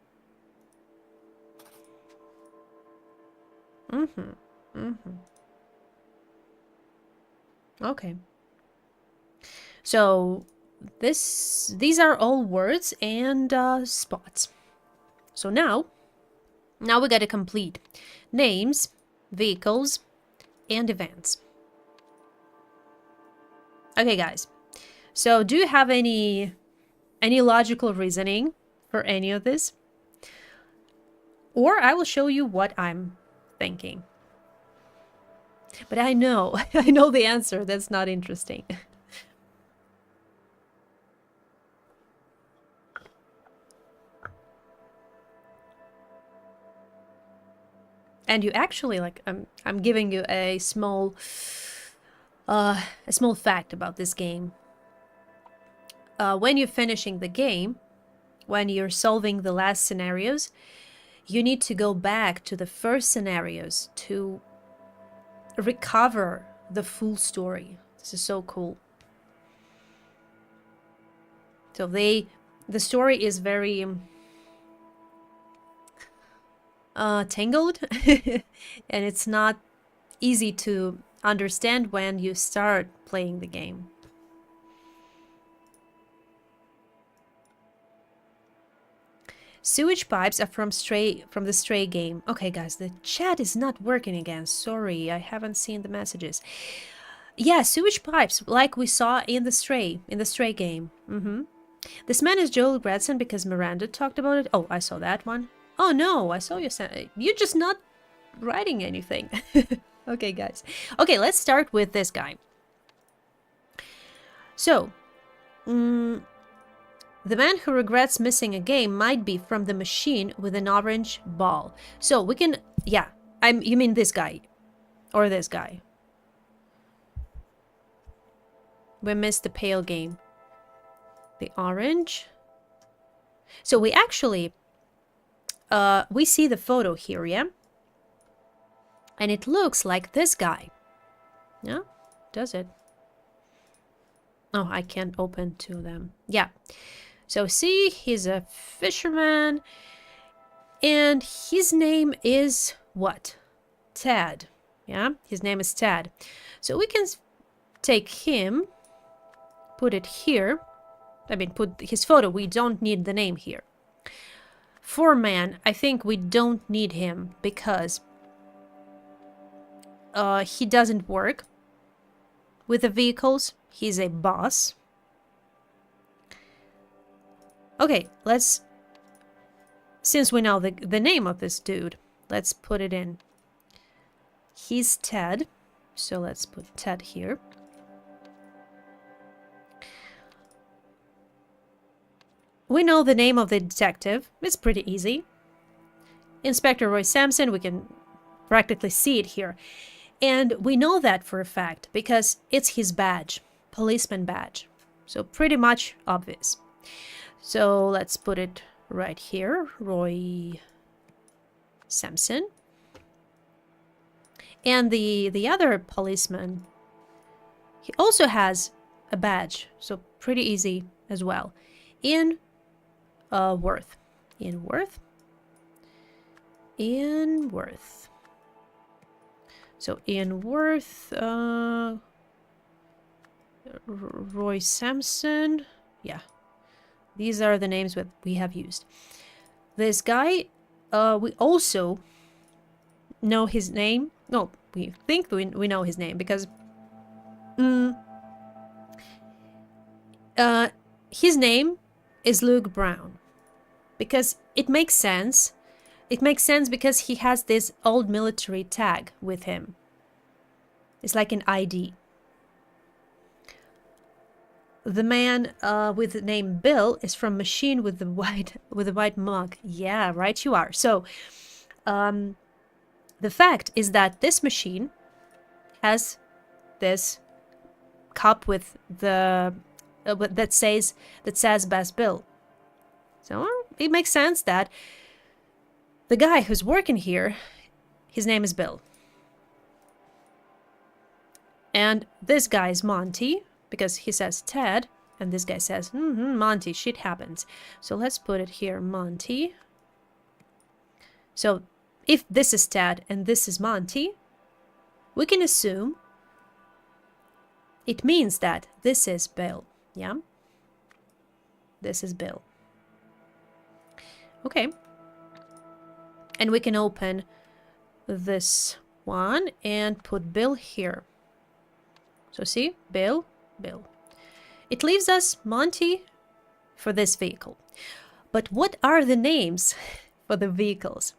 Okay. So these are all words and spots. So now we got to complete names, vehicles, and events. Okay, guys. So do you have any logical reasoning for any of this? Or I will show you what I'm thinking. But I know the answer. That's not interesting. And you actually, like, I'm giving you a small fact about this game. When you're finishing the game, when you're solving the last scenarios, you need to go back to the first scenarios to recover the full story. This is so cool. So the story is very tangled and it's not easy to understand when you start playing the game. Sewage pipes are from the Stray game. Okay, guys, the chat is not working again. Sorry, I haven't seen the messages. Yeah, sewage pipes, like we saw in the Stray game. This man is Joel Gradson because Miranda talked about it. Oh, I saw that one. Oh no, I saw you. You're just not writing anything. Okay, guys. Okay, let's start with this guy. So, the man who regrets missing a game might be from the machine with an orange ball. So we can, yeah, you mean this guy or this guy. We missed the pale game. The orange. So we actually we see the photo here, yeah? And it looks like this guy. Yeah, does it? Oh, I can't open to them. Yeah. So see, he's a fisherman. And his name is what? Ted. Yeah, his name is Ted. So we can take him, put it here. I mean, put his photo. We don't need the name here. Foreman, I think we don't need him because he doesn't work with the vehicles. He's a boss. Okay, let's, since we know the name of this dude, let's put it in. He's Ted, so let's put Ted here. We know the name of the detective. It's pretty easy. Inspector Roy Sampson, we can practically see it here. And we know that for a fact because it's his badge, policeman badge. So pretty much obvious. So let's put it right here, Roy Sampson. And the other policeman, he also has a badge, so pretty easy as well. In Worth. In Worth. In Worth. So in Worth, Roy Sampson. Yeah. These are the names that we have used. This guy, we also know his name. No, we think we know his name because his name is Luke Brown. Because it makes sense. It makes sense because he has this old military tag with him. It's like an ID. The man with the name Bill is from Machine with the white mug. Yeah, right you are. So, the fact is that this machine has this cup with the that says Bass Bill. So it makes sense that the guy who's working here, his name is Bill. And this guy is Monty, because he says Ted, and this guy says, Monty, shit happens. So let's put it here, Monty. So if this is Ted and this is Monty, we can assume it means that this is Bill, yeah? This is Bill. Okay. And we can open this one and put Bill here. So see, Bill, Bill. It leaves us Monty for this vehicle. But what are the names for the vehicles?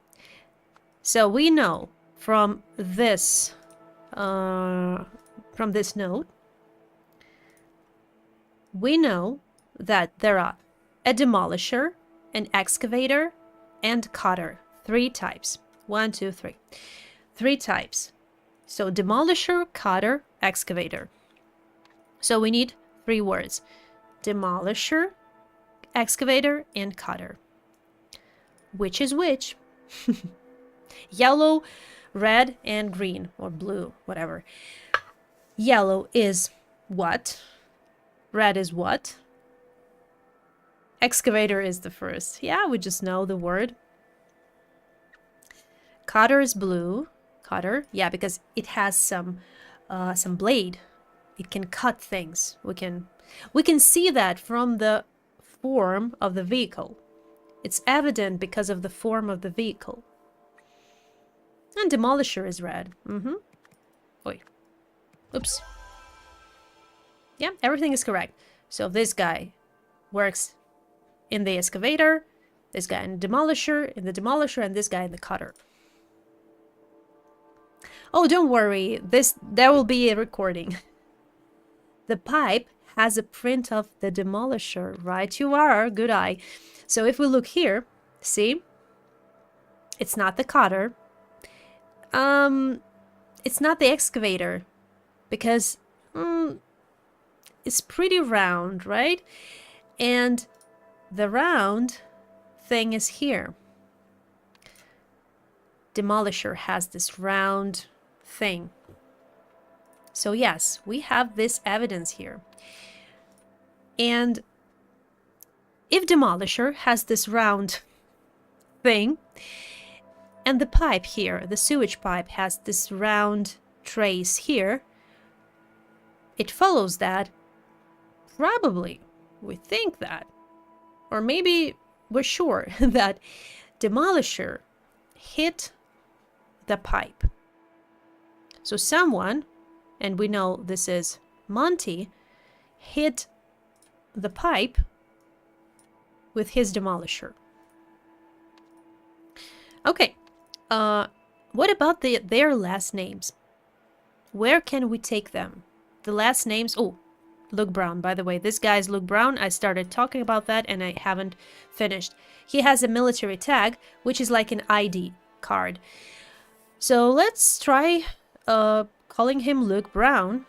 So we know from this note, we know that there are a demolisher, an excavator, and cutter. 3 types. 1, 2, 3. 3 types. So demolisher, cutter, excavator. So we need 3 words. Demolisher, excavator, and cutter. Which is which? Yellow, red, and green, or blue, whatever. Yellow is what? Red is what? Excavator is the first. Yeah, we just know the word. Cutter is blue. Cutter, yeah, because it has some blade. It can cut things. We can see that from the form of the vehicle. It's evident because of the form of the vehicle. And demolisher is red. Oi. Oops. Yeah, everything is correct. So this guy works in the excavator, this guy in the demolisher, and this guy in the cutter. Oh, don't worry, there will be a recording. The pipe has a print of the demolisher, right? You are, good eye. So if we look here, see? It's not the cutter. It's not the excavator, because it's pretty round, right? And the round thing is here. demolisher has this round thing. So yes, we have this evidence here. And if demolisher has this round thing, and the pipe here, the sewage pipe, has this round trace here, it follows that probably, we think that, or maybe we're sure that demolisher hit the pipe. So someone, and we know this is Monty, hit the pipe with his demolisher. Okay, what about their last names? Where can we take them? The last names, oh, Luke Brown, by the way, this guy's Luke Brown. I started talking about that and I haven't finished. He has a military tag, which is like an ID card. So let's try calling him Luke Brown,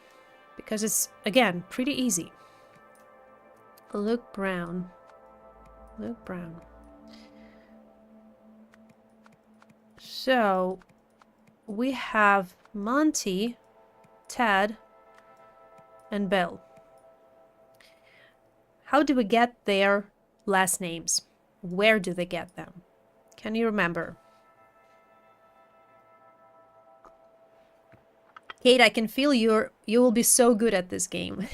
because it's, again, pretty easy. Luke Brown. Luke Brown. So we have Monty, Ted, and Bill. How do we get their last names? Where do they get them? Can you remember? Kate, I can feel you will be so good at this game.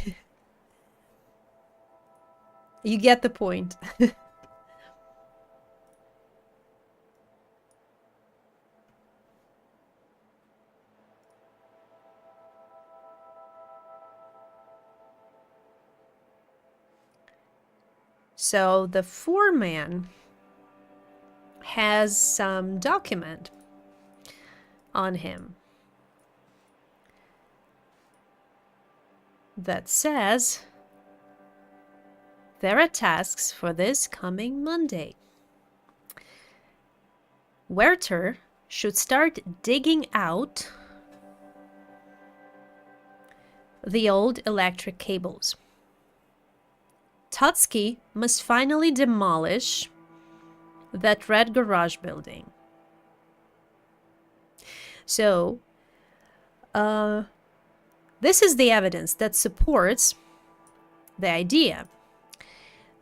You get the point. So the foreman has some document on him that says there are tasks for this coming Monday. Werther should start digging out the old electric cables. Totsky must finally demolish that red garage building. So, this is the evidence that supports the idea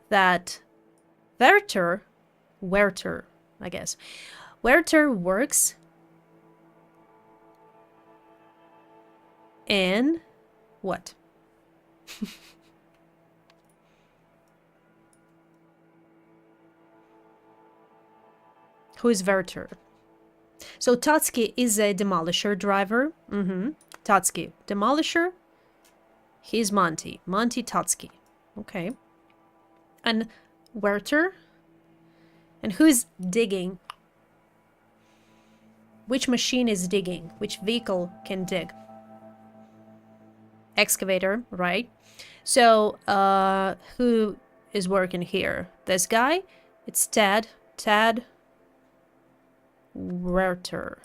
that Werther, I guess, Werther works in what? Who is Werther? So Totsky is a demolisher driver. Totsky, demolisher. He's Monty. Monty Totsky. Okay. And Werther? And who's digging? Which machine is digging? Which vehicle can dig? Excavator, right? So, who is working here? This guy? It's Ted. Ted Werther.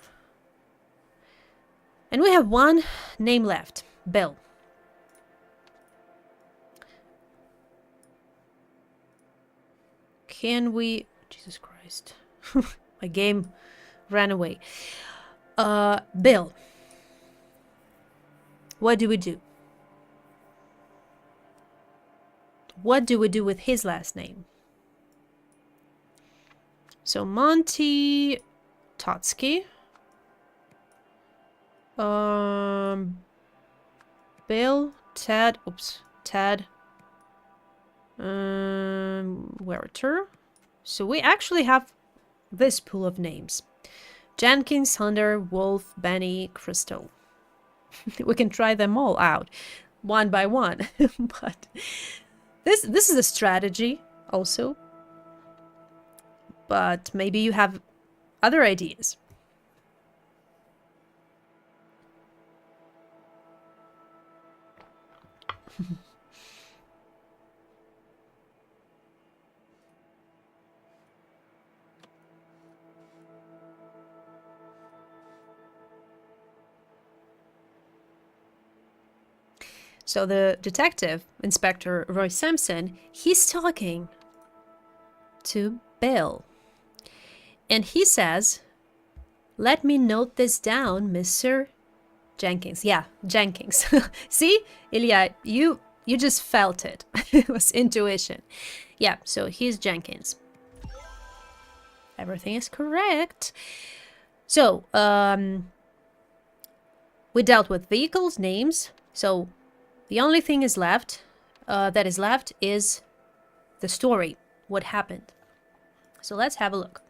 And we have one name left. Bill. Can we... Jesus Christ. My game ran away. Bill. What do we do? What do we do with his last name? So Monty Totsky. Bill, Ted, Ted Werther. So we actually have this pool of names. Jenkins, Hunter, Wolf, Benny, Crystal. We can try them all out one by one. But this is a strategy also. But maybe you have other ideas. So the detective, Inspector Roy Sampson, he's talking to Bill. And he says, Let me note this down, Mr. Jenkins. Yeah, Jenkins. See, Ilya, you just felt it. It was intuition. Yeah, so he's Jenkins. Everything is correct. So, we dealt with vehicles, names. So, the only thing is left, that is left is the story. What happened? So, let's have a look.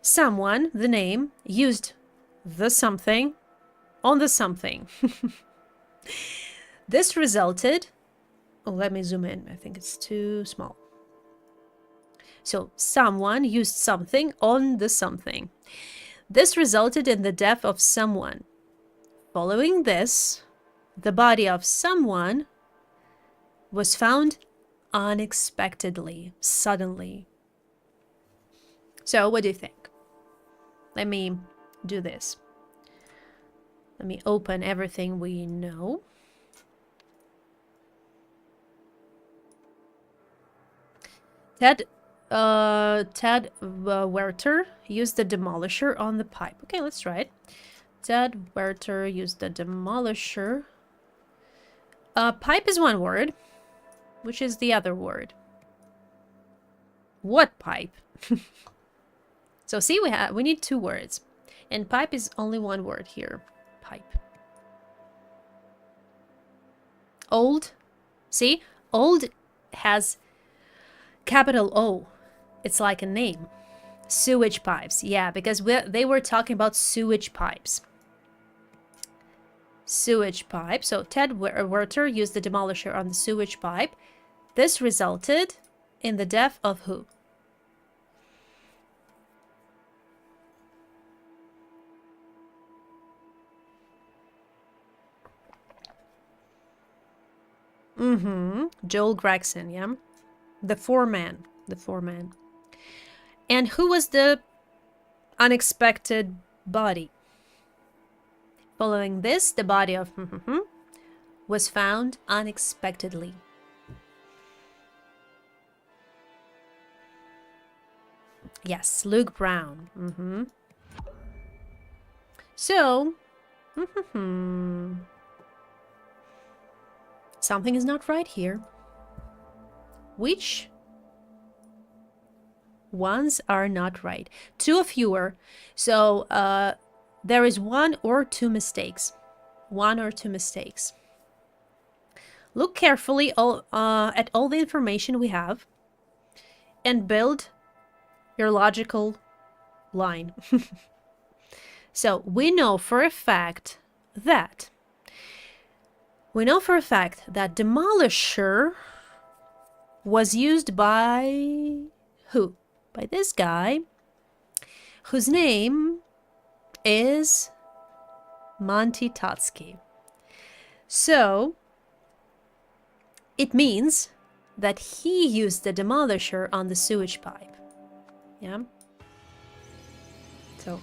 Someone, the name, used the something on the something. This resulted... Oh, let me zoom in. I think it's too small. So, someone used something on the something. This resulted in the death of someone. Following this, the body of someone was found unexpectedly, suddenly. So, what do you think? Let me do this. Let me open everything we know. Ted Werther used the demolisher on the pipe. Okay, let's try it. Ted Werther used the demolisher. Pipe is one word. Which is the other word? What pipe? So see, we need two words. And pipe is only one word here. Pipe. Old. See? Old has capital O. It's like a name. Sewage pipes. Yeah, because they were talking about sewage pipes. Sewage pipe. So Ted Werther used the demolisher on the sewage pipe. This resulted in the death of who? Joel Gregson, yeah? The foreman. The foreman. And who was the unexpected body? Following this, the body of was found unexpectedly. Yes, Luke Brown. So, something is not right here. Which ones are not right? Two or fewer. So, there is one or two mistakes. One or two mistakes. Look carefully at all the information we have and build your logical line. So, we know for a fact that demolisher was used by who? By this guy, whose name is Monty Totsky. So, it means that he used the demolisher on the sewage pipe. Yeah? So,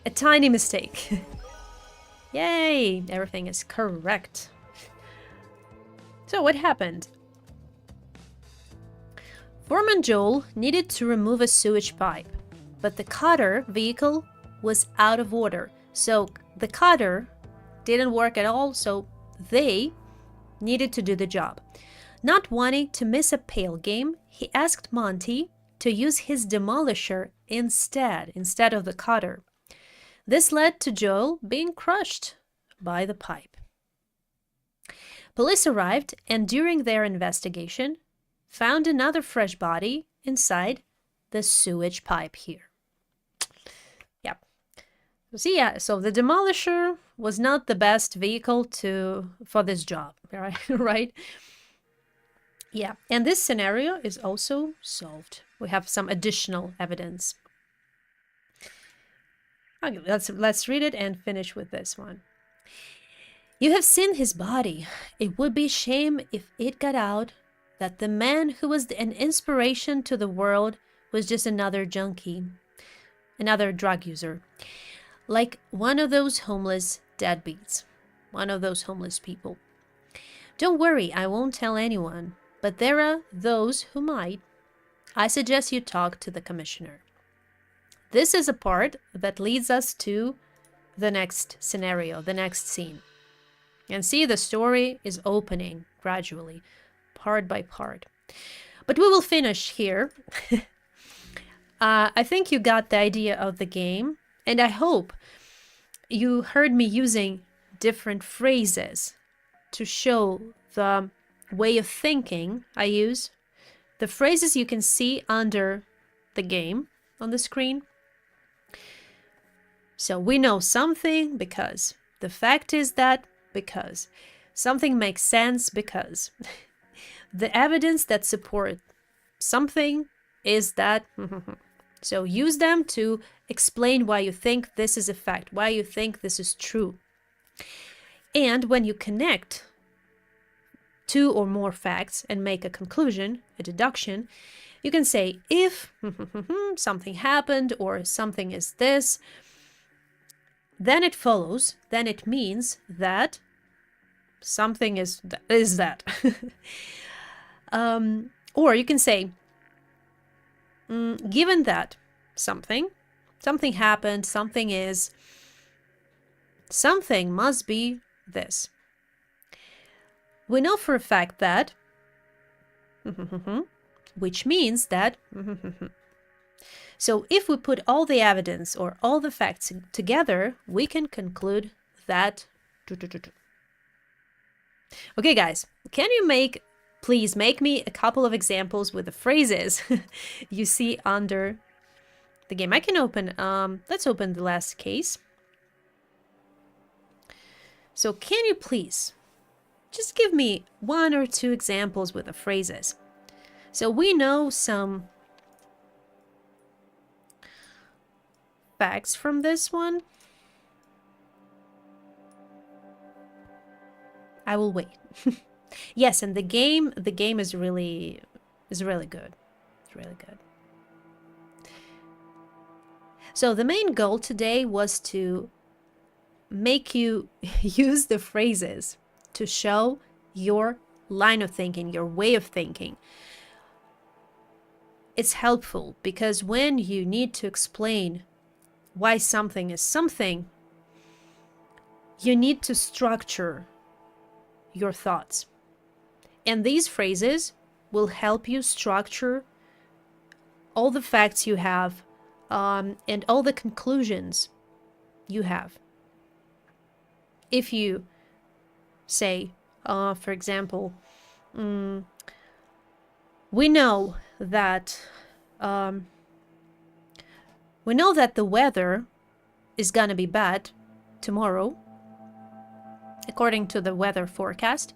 a tiny mistake. Yay! Everything is correct. So, what happened? Foreman Joel needed to remove a sewage pipe, but the cutter vehicle was out of order. So, the cutter didn't work at all, so they needed to do the job. Not wanting to miss a pail game, he asked Monty to use his demolisher instead of the cutter. This led to Joel being crushed by the pipe. Police arrived and during their investigation found another fresh body inside the sewage pipe here. Yeah. See, yeah, so the demolisher was not the best vehicle for this job, right? Yeah, and this scenario is also solved. We have some additional evidence. Okay, let's read it and finish with this one. You have seen his body. It would be a shame if it got out that the man who was an inspiration to the world was just another junkie, another drug user, like one of those homeless deadbeats, one of those homeless people. Don't worry, I won't tell anyone, but there are those who might. I suggest you talk to the commissioner. this is a part that leads us to the next scenario, the next scene. And see, the story is opening gradually, part by part. But we will finish here. I think you got the idea of the game, and I hope you heard me using different phrases to show the way of thinking I use. The phrases you can see under the game on the screen. So we know something because. The fact is that because. Something makes sense because. The evidence that support something is that. So use them to explain why you think this is a fact, why you think this is true. And when you connect two or more facts and make a conclusion, a deduction, you can say, if something happened or something is this, then it follows, then it means that something is that. Or you can say, given that something happened, something is, something must be this. We know for a fact that, which means that, so if we put all the evidence or all the facts together, we can conclude that. Okay, guys, can you please make me a couple of examples with the phrases you see under the game. I can open, let's open the last case. So can you please just give me 1 or 2 examples with the phrases? So we know some facts from this one. I will wait. Yes, and the game is really good. It's really good. So the main goal today was to make you use the phrases to show your line of thinking, your way of thinking. It's helpful because when you need to explain why something is something, you need to structure your thoughts. And these phrases will help you structure all the facts you have and all the conclusions you have. If you say, for example, we know that the weather is gonna be bad tomorrow, according to the weather forecast.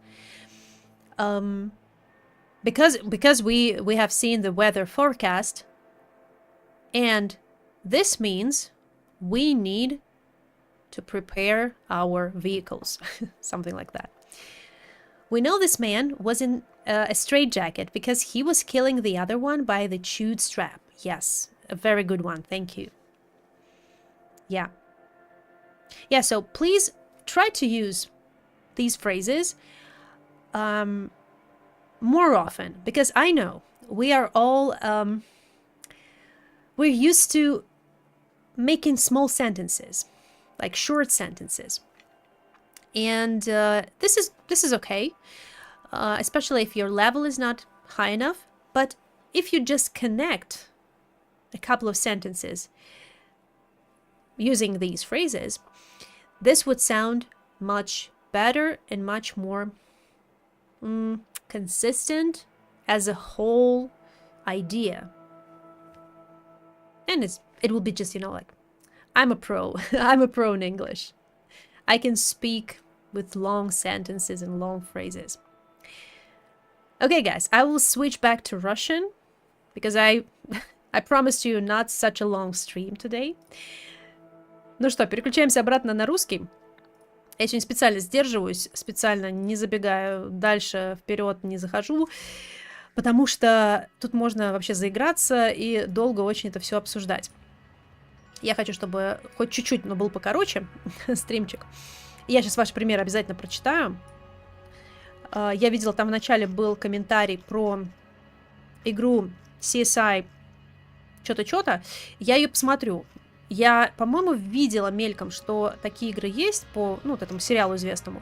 Because we have seen the weather forecast, and this means we need to prepare our vehicles, something like that. We know this man was in a straitjacket because he was killing the other one by the chewed strap. Yes, a very good one, thank you. Yeah, so please try to use these phrases more often, because I know we are all we're used to making small sentences, like short sentences, and this is okay, especially if your level is not high enough. But if you just connect a couple of sentences using these phrases, this would sound much better and much more consistent as a whole idea. And it will be just, like, I'm a pro. I'm a pro in English. I can speak with long sentences and long phrases. Okay, guys, I will switch back to Russian because I promised you not such a long stream today. Ну что, переключаемся обратно на русский. Я сегодня специально сдерживаюсь, специально не забегаю дальше, вперед не захожу, потому что тут можно вообще заиграться и долго очень это все обсуждать. Я хочу, чтобы хоть чуть-чуть, но был покороче стримчик. Я сейчас ваш пример обязательно прочитаю. Я видела, там в начале был комментарий про игру CSI что-то, я ее посмотрю. Я, по-моему, видела мельком, что такие игры есть по, ну, вот этому сериалу известному,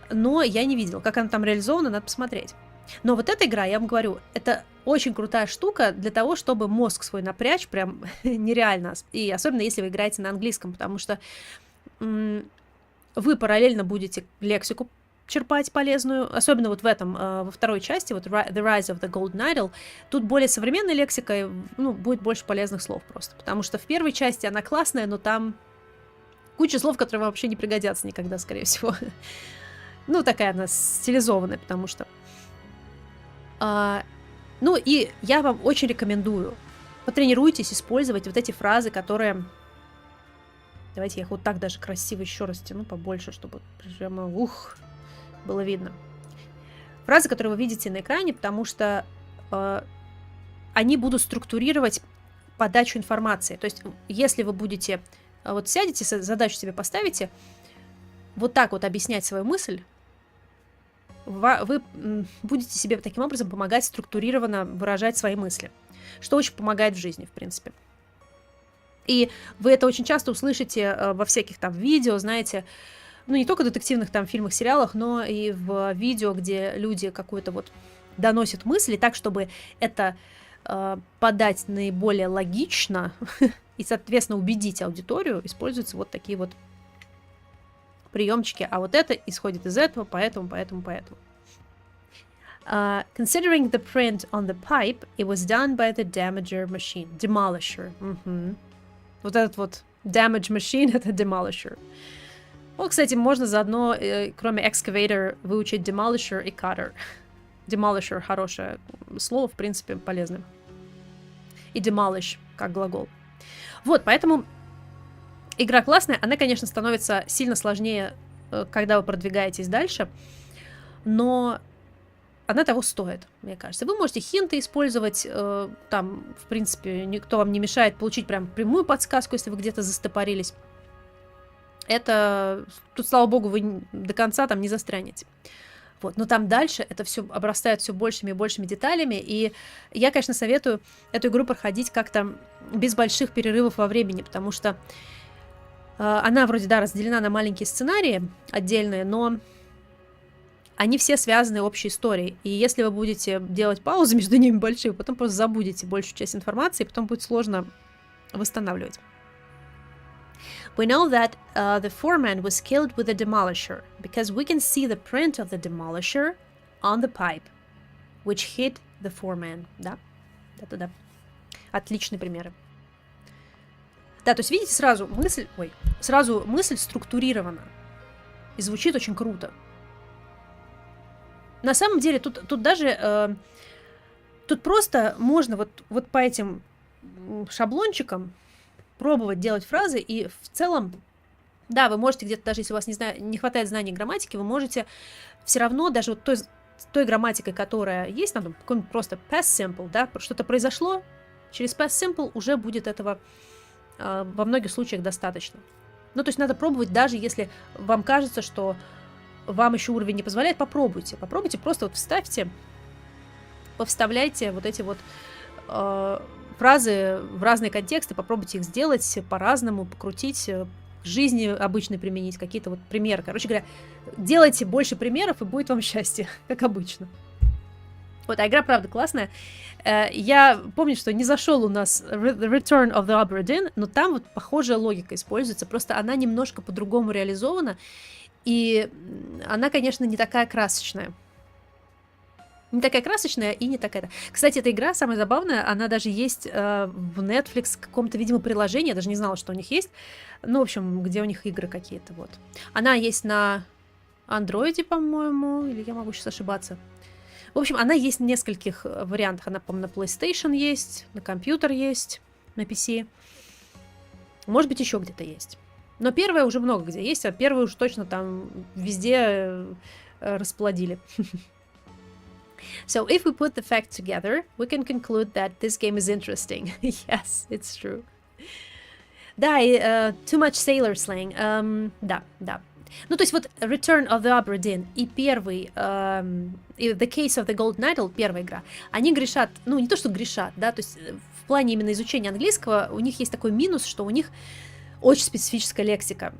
но я не видела, как она там реализована, надо посмотреть. Но вот эта игра, я вам говорю, это очень крутая штука для того, чтобы мозг свой напрячь, прям нереально. И особенно, если вы играете на английском, потому что вы параллельно будете лексику черпать полезную, особенно вот в этом, во второй части, вот The Rise of the Golden Idol, тут более современная лексика, и, ну, будет больше полезных слов просто, потому что в первой части она классная, но там куча слов, которые вам вообще не пригодятся никогда, скорее всего. Ну, такая она стилизованная, потому что... Ну, и я вам очень рекомендую, потренируйтесь использовать вот эти фразы, которые... Давайте я их вот так даже красиво еще растяну побольше, чтобы прямо, было видно. Фразы, которые вы видите на экране, потому что они будут структурировать подачу информации. То есть, если вы будете, вот сядете, задачу себе поставите, вот так вот объяснять свою мысль, вы будете себе таким образом помогать структурированно выражать свои мысли, что очень помогает в жизни, в принципе. И вы это очень часто услышите во всяких там видео, знаете, ну, не только в детективных там фильмах, сериалах, но и в видео, где люди какую-то вот доносят мысли так, чтобы это подать наиболее логично и, соответственно, убедить аудиторию, используются вот такие вот приемчики. А вот это исходит из этого, поэтому. Considering the print on the pipe, it was done by the demolisher. Вот этот вот damage machine — это demolisher. Вот, кстати, можно заодно, кроме excavator, выучить demolisher и cutter. Demolisher — хорошее слово, в принципе, полезное. И demolish как глагол. Вот, поэтому игра классная. Она, конечно, становится сильно сложнее, когда вы продвигаетесь дальше, но она того стоит, мне кажется. Вы можете хинты использовать, там, в принципе, никто вам не мешает получить прям прямую подсказку, если вы где-то застопорились. Это, тут, слава богу, вы до конца там не застрянете. Вот. Но там дальше это все обрастает все большими и большими деталями, и я, конечно, советую эту игру проходить как-то без больших перерывов во времени, потому что она вроде, да, разделена на маленькие сценарии отдельные, но они все связаны общей историей. И если вы будете делать паузы между ними большие, потом просто забудете большую часть информации, и потом будет сложно восстанавливать. We know that the foreman was killed with a demolisher, because we can see the print of the demolisher on the pipe, which hit the foreman. Да? Да. Отличные примеры. Да, то есть, видите, сразу мысль структурирована. И звучит очень круто. На самом деле, тут даже... тут просто можно вот по этим шаблончикам пробовать делать фразы, и в целом, да, вы можете где-то, даже если у вас не хватает знаний грамматики, вы можете все равно даже вот той грамматикой, которая есть, надо какой-нибудь просто past simple, да, что-то произошло, через past simple уже будет этого во многих случаях достаточно. Ну, то есть надо пробовать, даже если вам кажется, что вам еще уровень не позволяет, попробуйте. Попробуйте, просто вот повставляйте вот эти вот фразы в разные контексты, попробуйте их сделать по-разному, покрутить, к жизни обычно применить, какие-то вот примеры. Короче говоря, делайте больше примеров, и будет вам счастье, как обычно. Вот, а игра, правда, классная. Я помню, что не зашел у нас Return of the Obra Dinn, но там вот похожая логика используется, просто она немножко по-другому реализована, и она, конечно, не такая красочная. Не такая красочная и не такая... Кстати, эта игра, самая забавная, она даже есть в Netflix в каком-то, видимо, приложении, я даже не знала, что у них есть. Ну, в общем, где у них игры какие-то, вот. Она есть на Андроиде, по-моему, или я могу сейчас ошибаться. В общем, она есть в нескольких вариантах. Она, по-моему, на PlayStation есть, на компьютер есть, на PC. Может быть, еще где-то есть. Но первая уже много где есть, а первую уж точно там везде расплодили. So, if we put the facts together, we can conclude that this game is interesting. Yes, it's true. Да, и too much sailor slang. Да. Ну, то есть вот Return of the Obra Dinn и первый, и The Case of the Golden Idol, первая игра, они грешат, ну, не то, что грешат, да, то есть плане именно изучения английского у них есть такой минус, что у них очень специфическая лексика.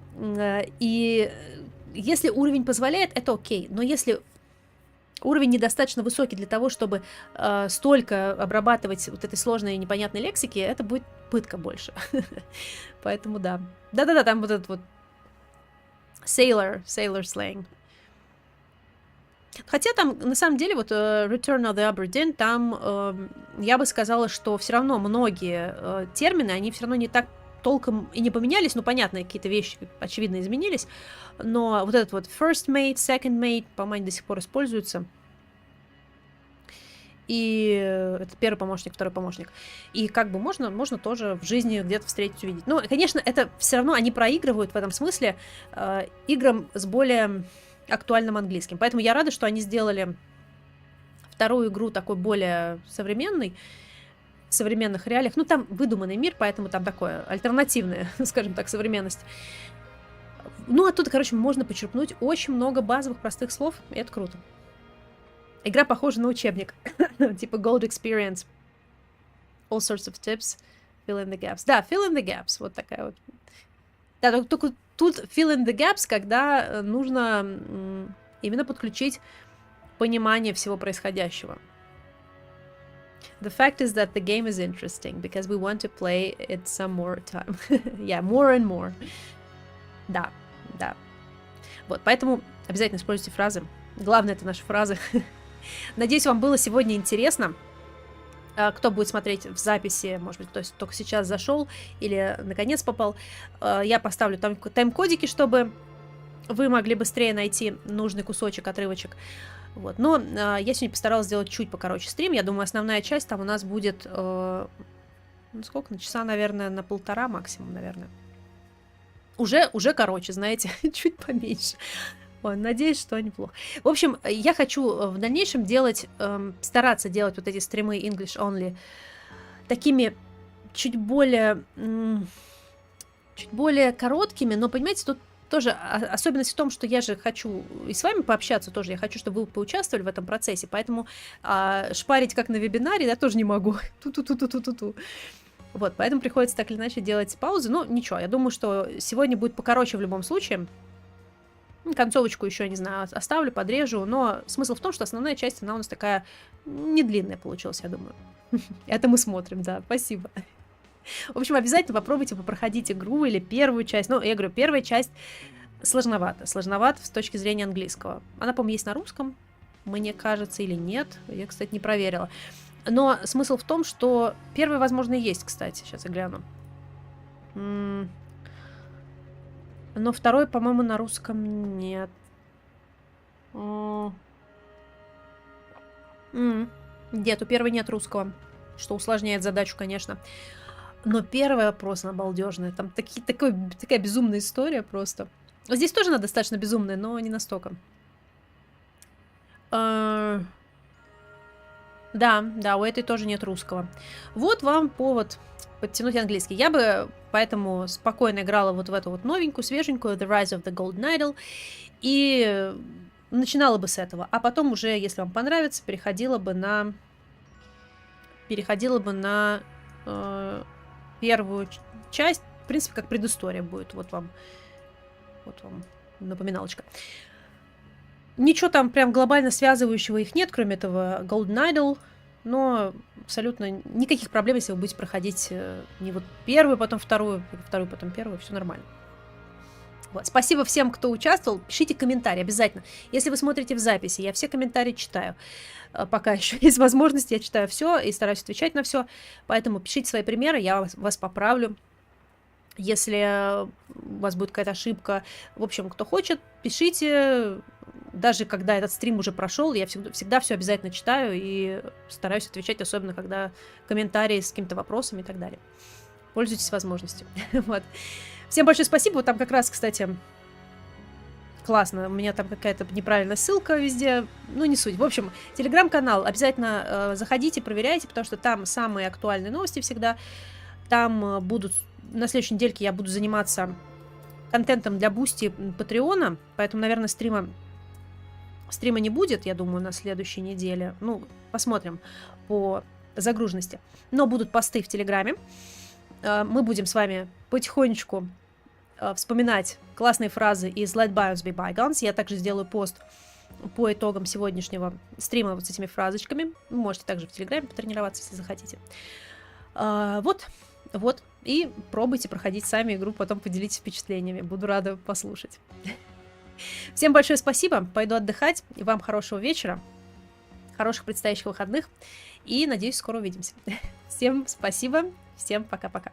И если уровень позволяет, это окей. Но если уровень недостаточно высокий для того, чтобы столько обрабатывать вот этой сложной и непонятной лексики, это будет пытка больше. Поэтому да. Да-да-да, там вот этот вот sailor slang. Хотя там, на самом деле, вот Return of the Aberdeen, там я бы сказала, что все равно многие термины, они все равно не так толком и не поменялись, ну, понятно, какие-то вещи, очевидно, изменились, но вот этот вот first mate, second mate, по-моему, до сих пор используется. И это первый помощник, второй помощник. И как бы можно тоже в жизни где-то встретить, увидеть. Ну, конечно, это все равно они проигрывают в этом смысле играм с более актуальным английским. Поэтому я рада, что они сделали вторую игру такой более современной, в современных реалиях. Ну, там выдуманный мир, поэтому там такое альтернативная, скажем так, современность. Ну, оттуда, короче, можно почерпнуть очень много базовых простых слов, и это круто. Игра похожа на учебник, типа Gold Experience. All sorts of tips, fill in the gaps. Да, fill in the gaps, вот такая вот. Да, только тут fill in the gaps, когда нужно именно подключить понимание всего происходящего. The fact is that the game is interesting, because we want to play it some more time. Yeah, more and more. Да, да. Вот, поэтому обязательно используйте фразы. Главное, это наши фразы. Надеюсь, вам было сегодня интересно. Кто будет смотреть в записи, может быть, кто только сейчас зашел или наконец попал, я поставлю там тайм-кодики, чтобы вы могли быстрее найти нужный кусочек, отрывочек. Вот. Но я сегодня постаралась сделать чуть покороче стрим. Я думаю, основная часть там у нас будет, ну, сколько, на часа, наверное, на 1,5 максимум, наверное. Уже короче, знаете, чуть поменьше. Ой, надеюсь, что неплохо. В общем, я хочу в дальнейшем делать, стараться делать вот эти стримы English Only такими чуть более короткими, но, понимаете, тут тоже особенность в том, что я же хочу и с вами пообщаться тоже, я хочу, чтобы вы поучаствовали в этом процессе, поэтому шпарить как на вебинаре я тоже не могу. Ту-ту-ту-ту-ту-ту. Вот, поэтому приходится так или иначе делать паузы, но ничего, я думаю, что сегодня будет покороче в любом случае. Концовочку еще, не знаю, оставлю, подрежу, но смысл в том, что основная часть, она у нас такая не длинная получилась, я думаю. Это мы смотрим, да, спасибо. В общем, обязательно попробуйте попроходить игру или первую часть. Ну, я говорю, первая часть сложновато с точки зрения английского. Она, по-моему, есть на русском, мне кажется, или нет. Я, кстати, не проверила. Но смысл в том, что первая, возможно, есть, кстати. Сейчас я гляну. Но второй, по-моему, на русском нет. Нет, у первой нет русского, что усложняет задачу, конечно. Но первая просто балдежная. Там такая безумная история просто. Здесь тоже она достаточно безумная, но не настолько. Да, у этой тоже нет русского. Вот вам повод подтянуть английский. Я бы поэтому спокойно играла вот в эту вот новенькую, свеженькую The Rise of the Golden Idol и начинала бы с этого. А потом уже, если вам понравится, переходила бы на первую часть. В принципе, как предыстория будет. Вот вам напоминалочка. Ничего там прям глобально связывающего их нет, кроме этого Golden Idol. Но абсолютно никаких проблем, если вы будете проходить не вот первую, потом вторую, потом первую, все нормально. Вот. Спасибо всем, кто участвовал. Пишите комментарии обязательно. Если вы смотрите в записи, я все комментарии читаю. Пока еще есть возможность, я читаю все и стараюсь отвечать на все. Поэтому пишите свои примеры, я вас поправлю. Если у вас будет какая-то ошибка, в общем, кто хочет, пишите. Даже когда этот стрим уже прошел, я всегда все обязательно читаю и стараюсь отвечать, особенно когда комментарии с какими-то вопросами и так далее. Пользуйтесь возможностью. Вот. Всем большое спасибо. Вот там как раз, кстати, классно. У меня там какая-то неправильная ссылка везде. Ну, не суть. В общем, телеграм-канал. Обязательно заходите, проверяйте, потому что там самые актуальные новости всегда. Там будут... На следующей недельке я буду заниматься контентом для Бусти Патреона. Поэтому, наверное, стрима не будет, я думаю, на следующей неделе. Ну, посмотрим по загруженности. Но будут посты в Телеграме. Мы будем с вами потихонечку вспоминать классные фразы из Let Bygones Be Bygones. Я также сделаю пост по итогам сегодняшнего стрима вот с этими фразочками. Вы можете также в Телеграме потренироваться, если захотите. Вот. И пробуйте проходить сами игру, потом поделитесь впечатлениями. Буду рада послушать. Всем большое спасибо. Пойду отдыхать. И вам хорошего вечера, хороших предстоящих выходных. И, надеюсь, скоро увидимся. Всем спасибо. Всем пока-пока.